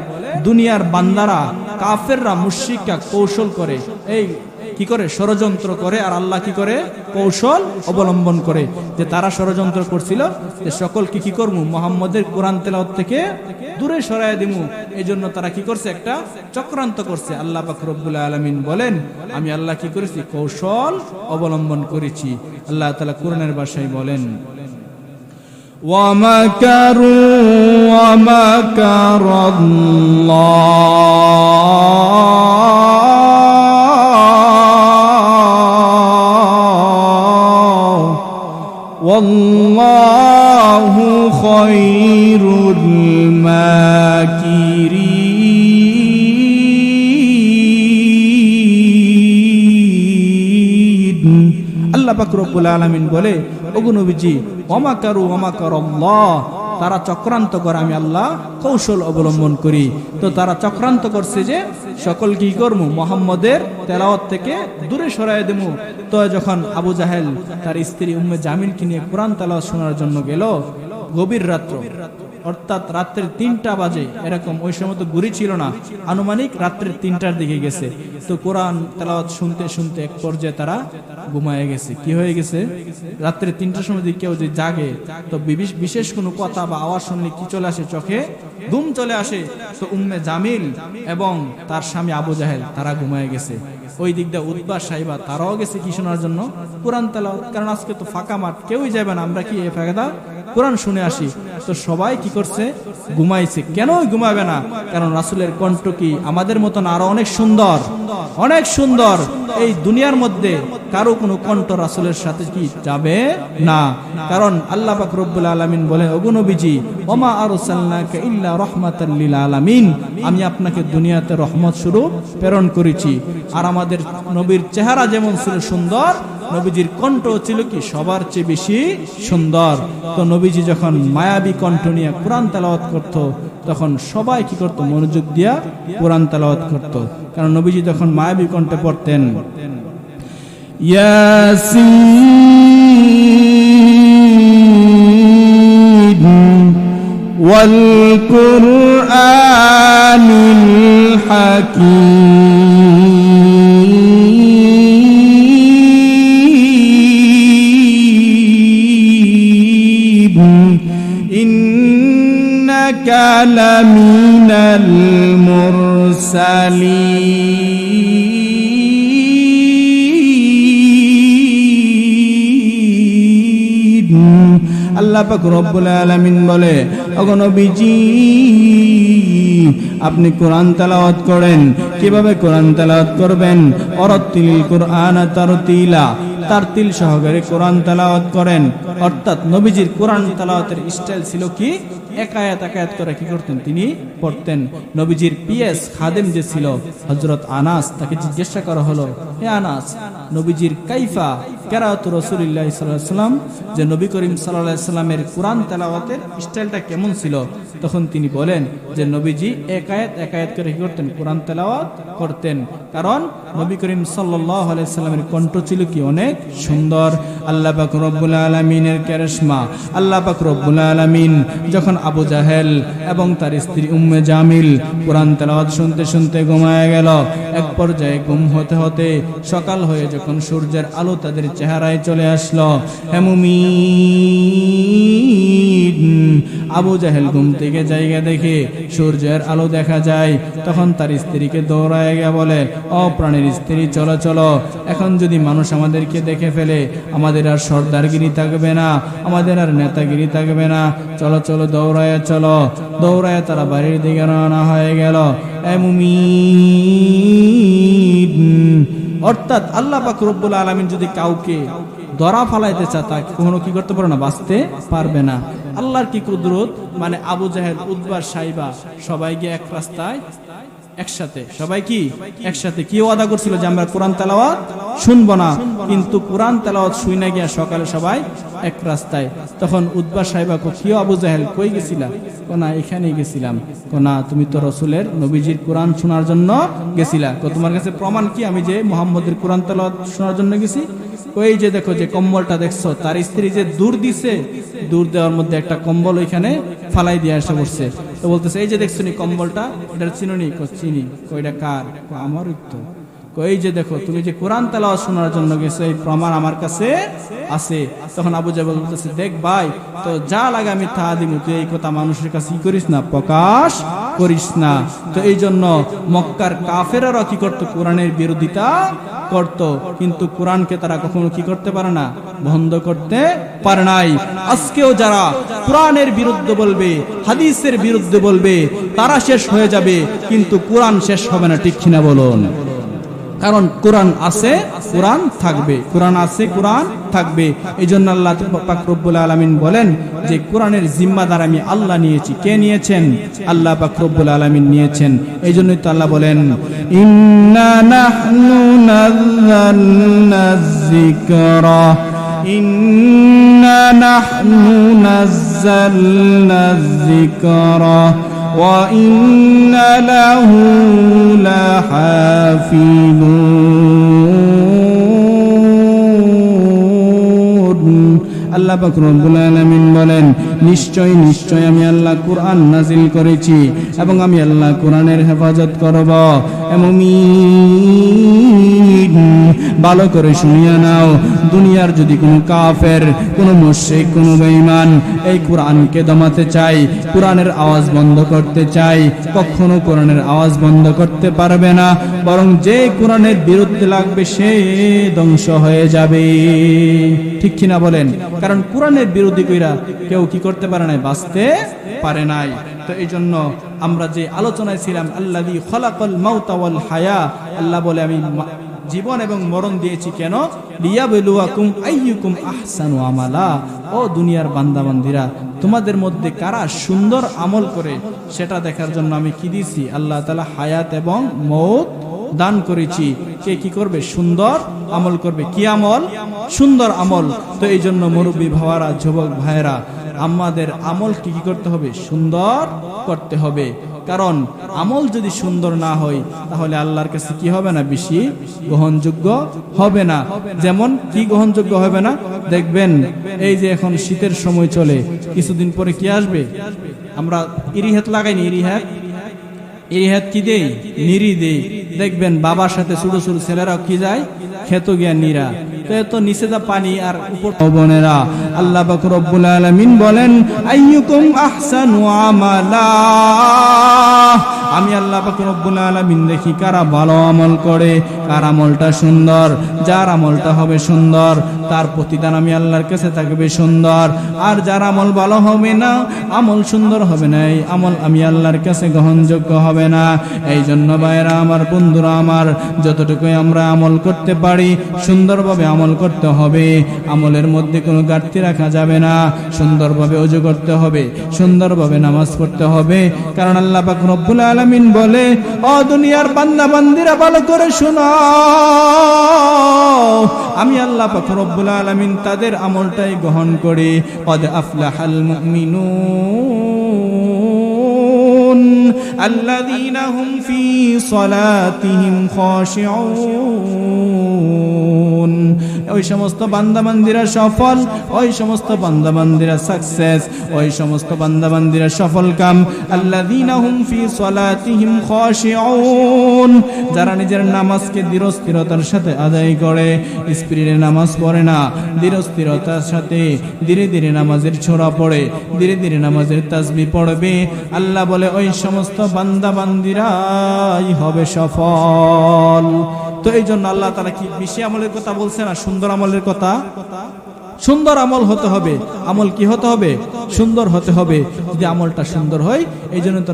দুনিয়ার বান্দারা, কাফেররা, মুশরিকরা কৌশল করে, এই কি করে, ষড়যন্ত্র করে। আর আল্লাহ কি করে, কৌশল অবলম্বন করে। যে তারা ষড়যন্ত্র করছিল যে সকলকে কি করবো, মুহাম্মদের কোরআন তেলাওয়াত থেকে দূরে সরাইয়া দিমু। এই জন্য তারা কি করছে, একটা চক্রান্ত করছে। আল্লাহ পাক রব্বুল আলামিন বলেন, আমি আল্লাহ কি করেছি, কৌশল অবলম্বন করেছি। আল্লাহ তাআলা কোরআনের ভাষায় বলেন, ওয়ামাকারু ওয়ামাকারাল্লাহ ওয়াল্লাহু খায়রুল মাকিরিন। আল্লাহ পাক রব্বুল আলামিন বলে, ওগো নবীজি, ওয়ামাকারু ওয়ামাকারাল্লাহ, তারা চক্রান্ত করে, আমি আল্লাহ কৌশল অবলম্বন করি। তো তারা চক্রান্ত করছে যে সকল কি করবো, মুহাম্মদের তেলাওয়াত থেকে দূরে সরাইয়া দেবো। তো যখন আবু জাহেল তার স্ত্রী উম্মে জামিলকে নিয়ে কোরআন তেলাওয়াত শোনার জন্য গেল, গভীর রাত্র, অর্থাৎ রাত্রের 3টা বাজে এরকম, ওই সময় তো ঘড়ি ছিল না, আনুমানিক রাত্রের 3টার দিকে গেছে। তো কোরআন তেলাওয়াত শুনতে শুনতে এক পর্যায়ে তারা ঘুমায় গেছে। কি হয়ে গেছে? রাত্রে 3টার সময় যদি কেউ যদি জাগে, তো বিশেষ কোনো কথা বা আওয়াজ শুনলে কি চলে আসে? চোখে ঘুম চলে আসে। তো উম্মে জামিল এবং তার স্বামী আবু জাহেল তারা ঘুমায় গেছে। ওই দিক দিয়ে উতবা সাইবা তারাও গেছে কি শোনার জন্য? কোরআন তেলাওয়াত। কারণ আজকে তো ফাঁকা মাঠ, কেউই যাবে না, আমরা কি এ ফাঁকা কোরআন শুনে আসি। তো সবাই কি করছে? ঘুমাইছে। কেন ঘুমাবে না? কারণ রাসূলের কণ্ঠ কি আমাদের মতন আরো অনেক সুন্দর, অনেক সুন্দর। এই দুনিয়ার মধ্যে কারো কোনো কণ্ঠ রাসূলের সাথে কি যাবে না। কারণ আল্লাহ পাক রব্বুল আলামিন বলে, ওগো নবীজি, ওমা আরসালনাকা ইল্লা রাহমাতাল লিল আলামিন, আমি আপনাকে দুনিয়াতে রহমত স্বরূপ প্রেরণ করেছি। আর আমাদের নবীর চেহারা যেমন ছিল সুন্দর, নবীজির কণ্ঠ ছিল কি সবার চেয়ে বেশি সুন্দর। তো নবীজি যখন মায়াবী কণ্ঠ নিয়ে কোরআন তেলাওয়াত করত, তখন সবাই কি করত? মনোযোগ দিয়া কোরআন তেলাওয়াত করত। কারণ নবীজি তখন মায়াবী কণ্ঠে পড়তেন, ইয়াসিন ওয়াল কুরআনিল হাকীম ইন্নাকা লামিনাল মুরসালিন। আল্লাহ পাক রব্বুল আলামিন বলে, ওগো নবীজি, আপনি কোরআন তেলাওয়াত করেন। কিভাবে কোরআন তেলাওয়াত করবেন? অরাত্তিলিল কুরআন তারতিলা, তারতিল সহকারে কোরআন তেলাওয়াত করেন। অর্থাৎ নবীজির কোরআন তেলাওয়াতের স্টাইল ছিল কি? এক আয়াত এক আয়াত করে কি করতেন? তিনি পড়তেন। নবীজির পিএস খাদেম যে ছিল হযরত আনাস, তাকে জিজ্ঞাসা করা হলো, হে আনাস, নবীজির কাইফা কিরাআত রাসূলুল্লাহ সাল্লাল্লাহু আলাইহি ওয়াসাল্লাম, যে নবী করিম সাল্লাল্লাহু আলাইহি ওয়াসাল্লামের কোরআন তেলাওয়াতের স্টাইলটা কেমন ছিল? তখন তিনি বলেন যে নবীজি এক আয়াত এক আয়াত করে কি করতেন? কোরআন তেলাওয়াত করতেন। কারণ নবী করিম সাল্লাল্লাহু আলাইহি ওয়াসাল্লামের কণ্ঠ ছিল কি অনেক সুন্দর। আল্লাহ পাক রব্বুল আলামিনের কারিশমা। আল্লাহ পাক রব্বুল আলামিন যখন আবু জাহেল এবং তার স্ত্রী উম্মে জামিল কোরআন তেলাওয়াত শুনতে শুনতে ঘুমায় গেল, এক পর্যায়ে ঘুম হতে হতে সকাল হয়ে যখন সূর্যের আলো তাদের চেহারায় চলে আসলো, হে মুমিন, আবু জাহেল ঘুম থেকে জায়গা দেখে সূর্যের আলো দেখা যায়। তখন তার স্ত্রীকে দৌড়ায় গিয়ে বলে, ও প্রাণের স্ত্রী, চলো চলো, এখন যদি মানুষ আমাদেরকে দেখে ফেলে, আমাদের আর সর্দারগিরি থাকবে না, আমাদের আর নেতাগিরি থাকবে না, চলো চলো, দৌড়ায় চলো। দৌড়ায় তারা বাড়ির দিকে রওনা হয়ে গেল। এ মুমিন, অর্থাৎ আল্লাহ পাক রব্বুল আলামিন যদি কাউকে ধরা ফালাইতে চায়, তা কখনো কি করতে পারে না? বাঁচতে পারবে না। আল্লাহর কি কুদরত! মানে আবু জাহেল, উতবা, সাইবা সবাই গিয়ে এক রাস্তায় একসাথে, সবাই কি একসাথে কি ওয়াদা করছিল যে আমরা কোরআন তেলাওয়াত শুনবো না, কিন্তু কোরআন তেলাওয়াত শুই না গিয়া সকালে সবাই এক রাস্তায়। তখন উতবা সাইবা কো, কি আবু জাহেল, কই গেছিলা? কো, না এখানেই গেছিলাম। কো, না তুমি তো রাসূলের নবীজির কোরআন শোনার জন্য গেছিলা। কো, তোমার কাছে প্রমাণ কি আমি যে মুহাম্মদের কোরআন তেলাওয়াত শোনার জন্য গেছি? ওই যে দেখো, যে কম্বলটা দেখছো, তার স্ত্রী যে দূর দিছে, দূর দেওয়ার মধ্যে একটা কম্বল ওইখানে ফালাই দিয়ে এসে বসছে। তো বলতেছে, এই যে দেখছো নি কম্বলটা, এটা চিনুনি? চিনি। কইটা কার? আমারই তো। এই যে দেখো, তুমি যে কোরআন তেলাওয়াত শোনার জন্য গেছো, এই প্রমাণ আমার কাছে আছে। তখন আবু জাহেল বলতেছে, দেখ ভাই, তো যা লাগে আমি তা দিব, তুই এই কথা মানুষের কাছে কি করিস না, প্রকাশ করিস না। তো এই জন্য মক্কার কাফেররা কি করতো? কোরআনের বিরোধিতা করত, কিন্তু কোরআনকে তারা কখনো কি করতে পারে না? বন্ধ করতে পারে নাই। আজকেও যারা কোরআনের বিরুদ্ধে বলবে, হাদিসের বিরুদ্ধে বলবে, তারা শেষ হয়ে যাবে, কিন্তু কোরআন শেষ হবে না। ঠিক কিনা বলুন? কারণ কোরআন আছে, কোরআন থাকবে, কোরআন আছে, কোরআন থাকবে। এই জন্য আল্লাহ পাক রব্বুল আলামিন বলেন যে কোরআনের জিম্মাদার আমি আল্লাহ নিয়েছি। কে নিয়েছেন? আল্লাহ পাক রব্বুল আলামিন নিয়েছেন। এই জন্যই তো আল্লাহ বলেন, ইন্না নাহনু নাযালনা যিকরা, ইন্না নাহনু নাযালনা যিকরা ওয়া ইন্না লাহু লাহাফিজুন। আল্লাহ পাক রব্বুল আলামিন বলেন, নিশ্চয় নিশ্চয় আমি আল্লাহ কুরআন নাজিল করেছি এবং আমি আল্লাহ কুরআনের হেফাজত করব। মুমিন, ভালো করে শুনিয়া নাও, দুনিয়ার যদি কোনো কাফের, কোনো মুশরিক, কোনো বেঈমান এই কুরআনকে দমাতে চাই, কুরআনের আওয়াজ বন্ধ করতে চাই, কখনো কোরআনের আওয়াজ বন্ধ করতে পারবে না, বরং যে কোরআনের বিরুদ্ধে লাগবে সে ধ্বংস হয়ে যাবে। ঠিক কিনা বলেন? কারণ কোরআনের বিরোধী কইরা কেউ কি করতে পারে নাই, বাঁচতে পারে নাই। তো এই জন্য আমরা যে আলোচনায় ছিলাম, আল্লাযী খালাকাল মাউতা ওয়াল হায়া, আল্লাহ বলে আমি জীবন এবং মরণ দিয়েছি কেন? লিয়াবলুয়াকুম আইয়ুকুম আহসানু আমালা। ও দুনিয়ার বান্দাবান্দিরা, তোমাদের মধ্যে কারা সুন্দর আমল করে সেটা দেখার জন্য আমি কি দিয়েছি? আল্লাহ তাআলা হায়াত এবং মওত দান করেছি। কে কি করবে? সুন্দর আমল করবে। কি আমল? সুন্দর আমল। তো এই জন্য মুরব্বী ভাইরা, যুবক ভাইরা, আমাদের আমল কি করতে হবে? সুন্দর করতে হবে। কারণ আমল যদি সুন্দর না হয় তাহলে আল্লাহর কাছে কি হবে না? বেশি গ্রহণযোগ্য হবে না। যেমন কি গ্রহণযোগ্য হবে না? দেখবেন এই যে এখন শীতের সময় চলে, কিছুদিন পরে কি আসবে? আমরা ইরিহাত লাগাইনি, ইরিহাত কি দেই? নিরি দেই। দেখবেন বাবার সাথে ছোট ছোট ছেলেরা কি যায়? খেত গিয়া নিরা। তো নিচে যা পানি আর উপর। বোনেরা, আল্লাহ পাক রব্বুল আলামিন বলেন, আইয়ুকুম আহসানু আমালা। আমি আল্লাহ পাক রব্বুল আলামিন দেখি কারা ভালো আমল করে, কার আমলটা সুন্দর। যার আমলটা হবে সুন্দর তার প্রতিদান আমি আল্লাহর কাছে থাকবে সুন্দর। আর যার আমল ভালো হবে না, আমল সুন্দর হবে না, এই আমল আমি আল্লাহর কাছে গ্রহণযোগ্য হবে না। এই জন্য ভাইরা আমার, বন্ধুরা আমার, যতটুকু আমরা আমল করতে পারি সুন্দরভাবে আমল করতে হবে। আমলের মধ্যে কোনো ঘাটতি রাখা যাবে না। সুন্দরভাবে ওযু করতে হবে, সুন্দরভাবে নামাজ পড়তে হবে। কারণ আল্লাহ পাক রব্বুল আলামিন বলে, ও দুনিয়ার বান্দা বান্দিরা ভালো করে শোনো, আমি আল্লাহ পাক রব্বুল আলামিন তাদের আমলটাই গ্রহণ করি। কদ আফলাহাল মুমিনুন আল্লাযীনা হুম ফী সালাতিহিম খাশিউন। ওই সমস্ত বান্দাবান্দিরা সফল, ওই সমস্ত বান্দাবান্দিরা সাকসেস, ওই সমস্ত বান্দাবান্দিরা সফল কাম। আল্লাযীনা হুম ফী সালাতিহিম খাশিউন, যারা নিজের নামাজকে দৃঢ়স্থিরতার সাথে আদায় করে, স্পিরিটে নামাজ পড়ে না, দৃঢ়স্থিরতার সাথে ধীরে ধীরে নামাজের ছোরা পড়ে, ধীরে ধীরে নামাজের তাসবিহ পড়বে। আল্লাহ বলে ওই সমস্ত বান্দাবান্দিরাই হবে সফল। তো এই জন্য আল্লাহ তাআলা কি বেশি আমলের কথা বলছে না সুন্দর আমলের কথা? সুন্দর আমল হতে হবে। আমল কি হতে হবে? সুন্দর হতে হবে। যদি আমলটা সুন্দর হয়, এই জন্য তো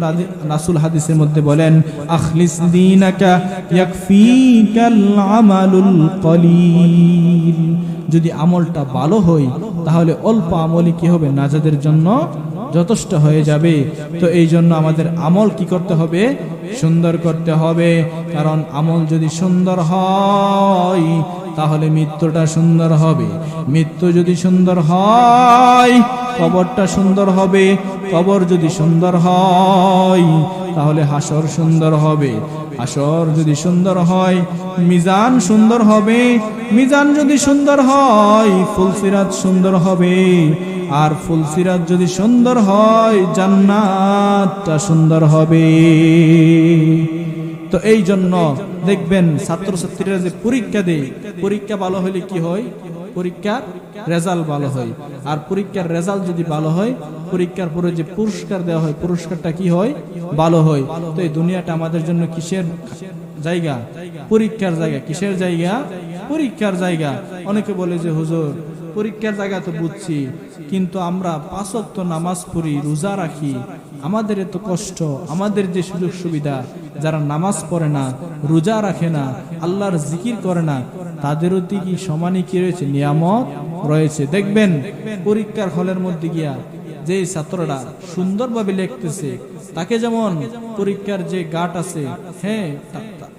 রাসূল হাদিসের মধ্যে বলেন, আখলিস দীনাকা ইয়াকফিকাল আমালুল কলিল। যদি আমলটা ভালো হয় তাহলে অল্প আমলই কি হবে? নাজাতের জন্য যথেষ্ট হয়ে যাবে। তো এই জন্য আমাদের আমল কি করতে হবে? সুন্দর করতে হবে। কারণ আমল যদি সুন্দর হয় তাহলে মৃত্যুটা সুন্দর হবে। মৃত্যু যদি সুন্দর হয় কবরটা সুন্দর হবে। কবর যদি সুন্দর হয় তাহলে হাসর সুন্দর হবে। হাসর যদি সুন্দর হয় মিজান সুন্দর হবে। মিজান যদি সুন্দর হয় ফুলসিরাত সুন্দর হবে। আর ফুলসিরাত যদি সুন্দর হয় জান্নাতটা সুন্দর হবে। তো এই জন্য দেখবেন ছাত্রছাত্রীরা যে পরীক্ষা দেয়, পরীক্ষা ভালো হলে কি হয়? পরীক্ষার রেজাল্ট ভালো হয়। আর পরীক্ষার রেজাল্ট যদি ভালো হয়, পরীক্ষার পরে যে পুরস্কার দেওয়া হয় পুরস্কারটা কি হয়? ভালো হয়। তো এই দুনিয়াটা আমাদের জন্য কিসের জায়গা? পরীক্ষার জায়গা। কিসের জায়গা? পরীক্ষার জায়গা। অনেকে বলে যে হুজুর পরীক্ষার জায়গা তো বুঝছি, কিন্তু আমরা 5 ওয়াক্ত নামাজ পড়ি, রোজা রাখি, আমাদের এত কষ্ট, আমাদের যে সুযোগ সুবিধা, যারা নামাজ পড়ে না, রোজা রাখে না, আল্লাহর জিকির করে না, তাদেরও কি সমানই কি রয়েছে? নিয়ামত রয়েছে। দেখবেন পরীক্ষার হলের মধ্যে গিয়া যে ছাত্ররা সুন্দরভাবে লিখতেছে, তাকে যেমন পরীক্ষার যে গার্ড আছে, হ্যাঁ,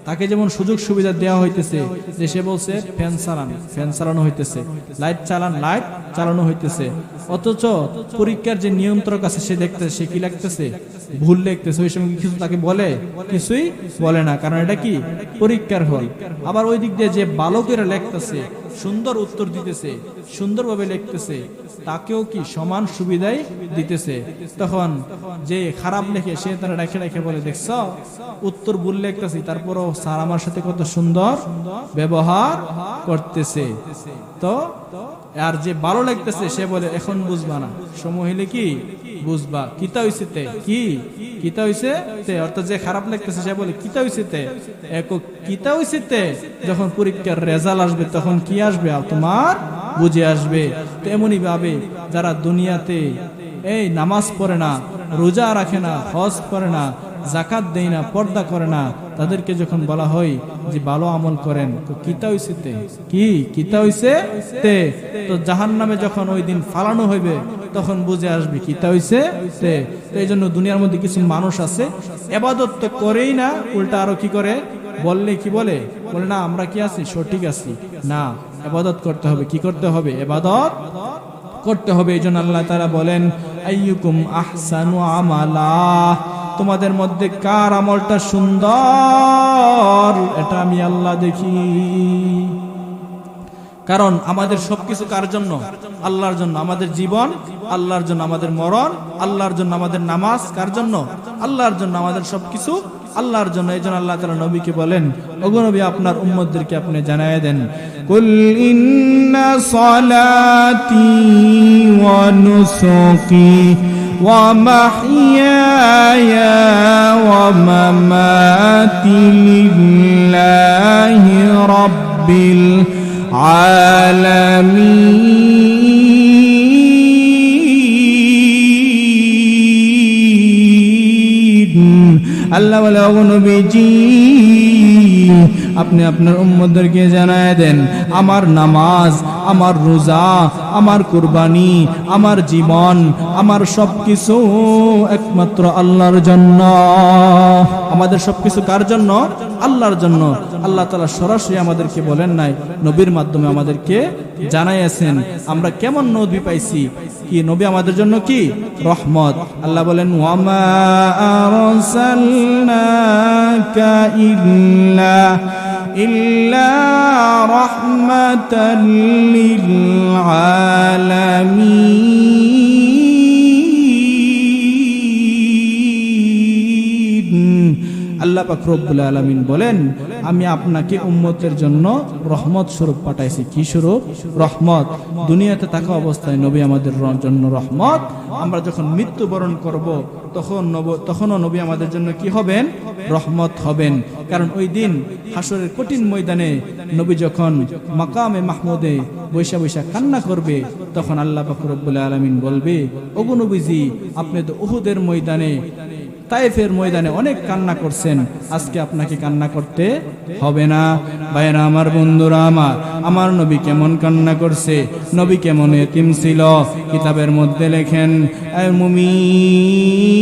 তাকে যেমন সুযোগ সুবিধা দেওয়া হইতেছে, যে সে বলছে ফ্যান চালান, ফ্যান চালানো হইতেছে, লাইট চালান, লাইট চালানো হইতেছে। অথচ পরীক্ষার যে নিয়ন্ত্রক আছে সে দেখতেছে, সে কি লিখতেছে? ভুল লিখতেছে। ওই সময় কিছু তাকে বলে? কিছুই বলে না, কারণ এটা কি? পরীক্ষার হল। আবার ওই দিক দিয়ে যে ভালো করে লিখতেছে সুন্দর উত্তর দিতেছে, সুন্দরভাবে লিখতেছে, তাকেও কি সমান সুবিধাই দিতেছে। তখন যে খারাপ লেখে সে তারা রেখে রেখে বলে, দেখছ উত্তর ভুল লিখতেছি, তারপরও স্যার আমার সাথে কত সুন্দর ব্যবহার করতেছে। তো আর যে ভালো লাগতেছে সে বলে এখন বুঝবা না, সময় হইলে কি বুঝবা। কিতা হইছে তে, কি কিতা হইছে তে, অর্থাৎ যে খারাপ লাগতেছে সে বলে কিতা হইছে তে। কিতা হইছে তে যখন পরীক্ষার রেজাল্ট আসবে তখন কি আসবে তোমার বুঝে আসবে। তো এমনই ভাবে যারা দুনিয়াতে এই নামাজ পড়ে না, রোজা রাখে না, হজ করে না, যাকাত দেয় না, পর্দা করে না, তাদেরকে যখন বলা হয় যে ভালো আমল করেন, তো কিতা হইছে তে, কি কিতা হইছে তে। তো জাহান্নামে যখন ওই দিন ফালানো হইবে তখন বুঝে আসবে কিতা হইছে তে। তো এই জন্য দুনিয়ার মধ্যে কিছু মানুষ আছে ইবাদত তো করেই না, উল্টা আরো কি করে, বললে কি বলে না আমরা কি আছি সঠিক আছি। না, ইবাদত করতে হবে, কি করতে হবে, ইবাদত করতে হবে। এই জন্য আল্লাহ তাআলা বলেন আইয়ুকুম আহসানু আমালা, তোমাদের মধ্যে কার আমলটা সুন্দর এটা আমি আল্লাহ দেখি। কারণ আমাদের সবকিছু কার জন্য, আল্লাহর জন্য। আমাদের জীবন আল্লাহর জন্য, আমাদের মরণ আল্লাহর জন্য, আমাদের নামাজ কার জন্য, আল্লাহর জন্য, আমাদের সবকিছু আল্লাহর জন্য। এই জন্য আল্লাহ তাআলা নবীকে বলেন, ওগো নবী আপনার উম্মতদেরকে আপনি জানায় দেন, কুল ইন্না সালাতি ওয়া নুসুকি ওয়া মাহইয়ায়া ওয়া মামাতি লিল্লাহি রাব্বিল আলামিন। আল্লাহ বলে, ওগো নবীজি আপনি আপনার উম্মতদেরকে জানায় দেন, আমার নামাজ, আমার রোজা, আমার কুরবানি, আমার জীবন, আমার সবকিছু একমাত্র আল্লাহর জন্য। আমাদের সবকিছু কার জন্য, আল্লাহর জন্য। আল্লাহ তাআলা সরাসরি আমাদেরকে বলেন নাই, নবীর মাধ্যমে আমাদেরকে জানাইয়াছেন। আমরা কেমন নবী পাইছি, কি নবী আমাদের জন্য কি রহমত। আল্লাহ বলেন, ওয়ামা আরসালনাকা ইল্লা রাহমাতাল লিল আলামিন। আল্লাহ পাক রব্বুল আলামিন বলেন, আমি আপনাকে উম্মতের জন্য রহমত স্বরূপ পাঠাইছি। কি স্বরূপ? রহমত। দুনিয়াতে থাকা অবস্থায় নবী আমাদের জন্য রহমত। আমরা যখন মৃত্যুবরণ করব তখনও নবী আমাদের জন্য কি হবেন? রহমত হবেন। কারণ ওই দিন হাসরের কঠিন ময়দানে নবী যখন মাকামে মাহমুদে বৈশা বৈশা কান্না করবে, তখন আল্লাহ পাক রব্বুল আলামিন বলবে, ওগো নবীজি আপনি তো উহুদের ময়দানে, তায়েফের ময়দানে অনেক কান্না করছেন, আজকে আপনাকে কান্না করতে হবে না। ভাইরা আমার, বন্ধুরা আমার নবী কেমন কান্না করছে, নবী কেমন এতিম ছিল, কিতাবের মধ্যে লেখেন, মুমিন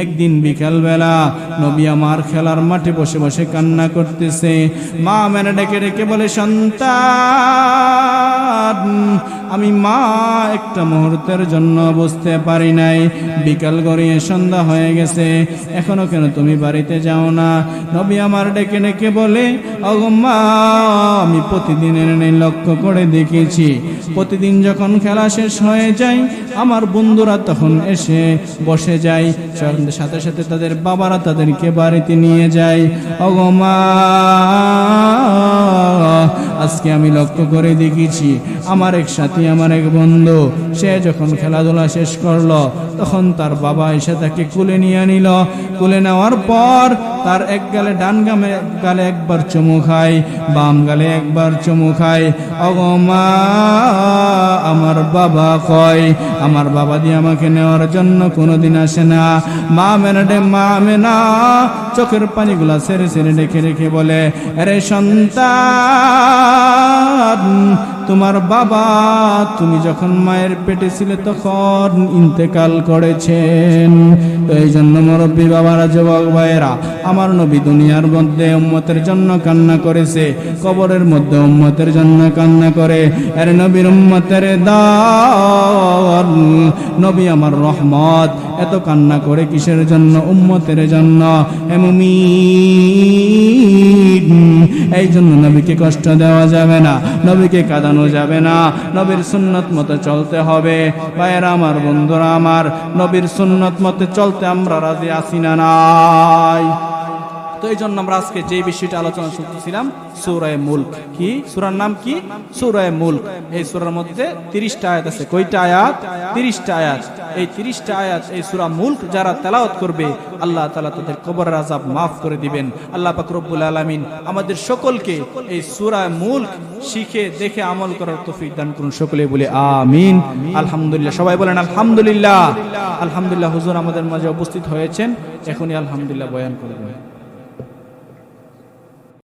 একদিন বিকাল বেলা নবী আমার খেলার মাঠে বসে বসে কান্না করতেছে। মা মেনে ডেকে ডেকে বলে, সন্তান আমি মা একটা মুহূর্তের জন্য বুঝতে পারি নাই, বিকাল গড়িয়ে সন্ধ্যা হয়ে গেছে, এখনো কেন তুমি বাড়িতে যাও না? নবী আমার ডেকে ডেকে বলে, ওগো মা আমি প্রতিদিনের লক্ষ্য করে দেখেছি, প্রতিদিন যখন খেলা শেষ হয়ে যায় আমার বন্ধুরা তখন এসে বসে যায়, সাথে সাথে তাদের বাবারা তাদেরকে বাড়িতে নিয়ে যায়। ওগো মা আজকে আমি লক্ষ্য করে দেখেছি আমার এক সাথী, আমার এক বন্ধু, সে যখন খেলাধুলা শেষ করলো তখন তার বাবা এসে তাকে কুলে নিয়ে নিল। কুলে নেওয়ার পর তার এক গালে, ডান গালে একবার চুমু খায়, বাম গালে একবার চুমু খায়। ওগো মা আমার বাবা কয়? আমার বাবা দিয়ে আমাকে নেওয়ার জন্য কোনোদিন আসে না। মা মেনা চোখের পানিগুলা ছেড়ে ছেড়ে রেখে রেখে বলে, আরে সন্তান তোমার বাবা তুমি যখন মায়ের পেটে ছিলে তখন ইন্তেকাল করেছেন। তো এই জন্য মুরব্বী বাবারা, যুবক ভাইয়েরা, আমার নবী দুনিয়ার মধ্যে উম্মতের জন্য কান্না করেছে, কবরের মধ্যে উম্মতের জন্য কান্না করে। এর নবীর উম্মতের দল, নবী আমার রহমত। এত কান্না করে কিসের জন্য? উম্মতের জন্য। হে মুমিন, এই জন্য নবীকে কষ্ট দেওয়া যাবে না, নবীকে কাঁদানো যাবে না, নবীর সুন্নত মতো চলতে হবে। ভাইয়েরা আমার, বন্ধুরা আমার, নবীর সুন্নত মতে চলতে আমরা রাজি আছি না নাই? তো এই জন্য আমরা আজকে যে বিষয়টা আলোচনা করতেছিলাম, সূরা মুলক। কি সূরার নাম? কি? সূরা মুলক। এই সূরার মধ্যে 30টা আয়াত আছে। কয়টা আয়াত? 30টা আয়াত। এই 30টা আয়াত, এই সূরা মুলক যারা তেলাওয়াত করবে, আল্লাহ তাআলা তাদের কবরের আযাব মাফ করে দিবেন। আল্লাহ পাক রব্বুল আলামিন আমাদের সকলকে এই সূরা মুলক শিখে দেখে আমল করার তৌফিক দান করুন। সকলে বলে আমিন। আলহামদুলিল্লাহ। সবাই বলেন আলহামদুলিল্লাহ। আলহামদুলিল্লাহ। হুজুর আমাদের মাঝে উপস্থিত হয়েছেন, এখনই আলহামদুলিল্লাহ বয়ান করবেন।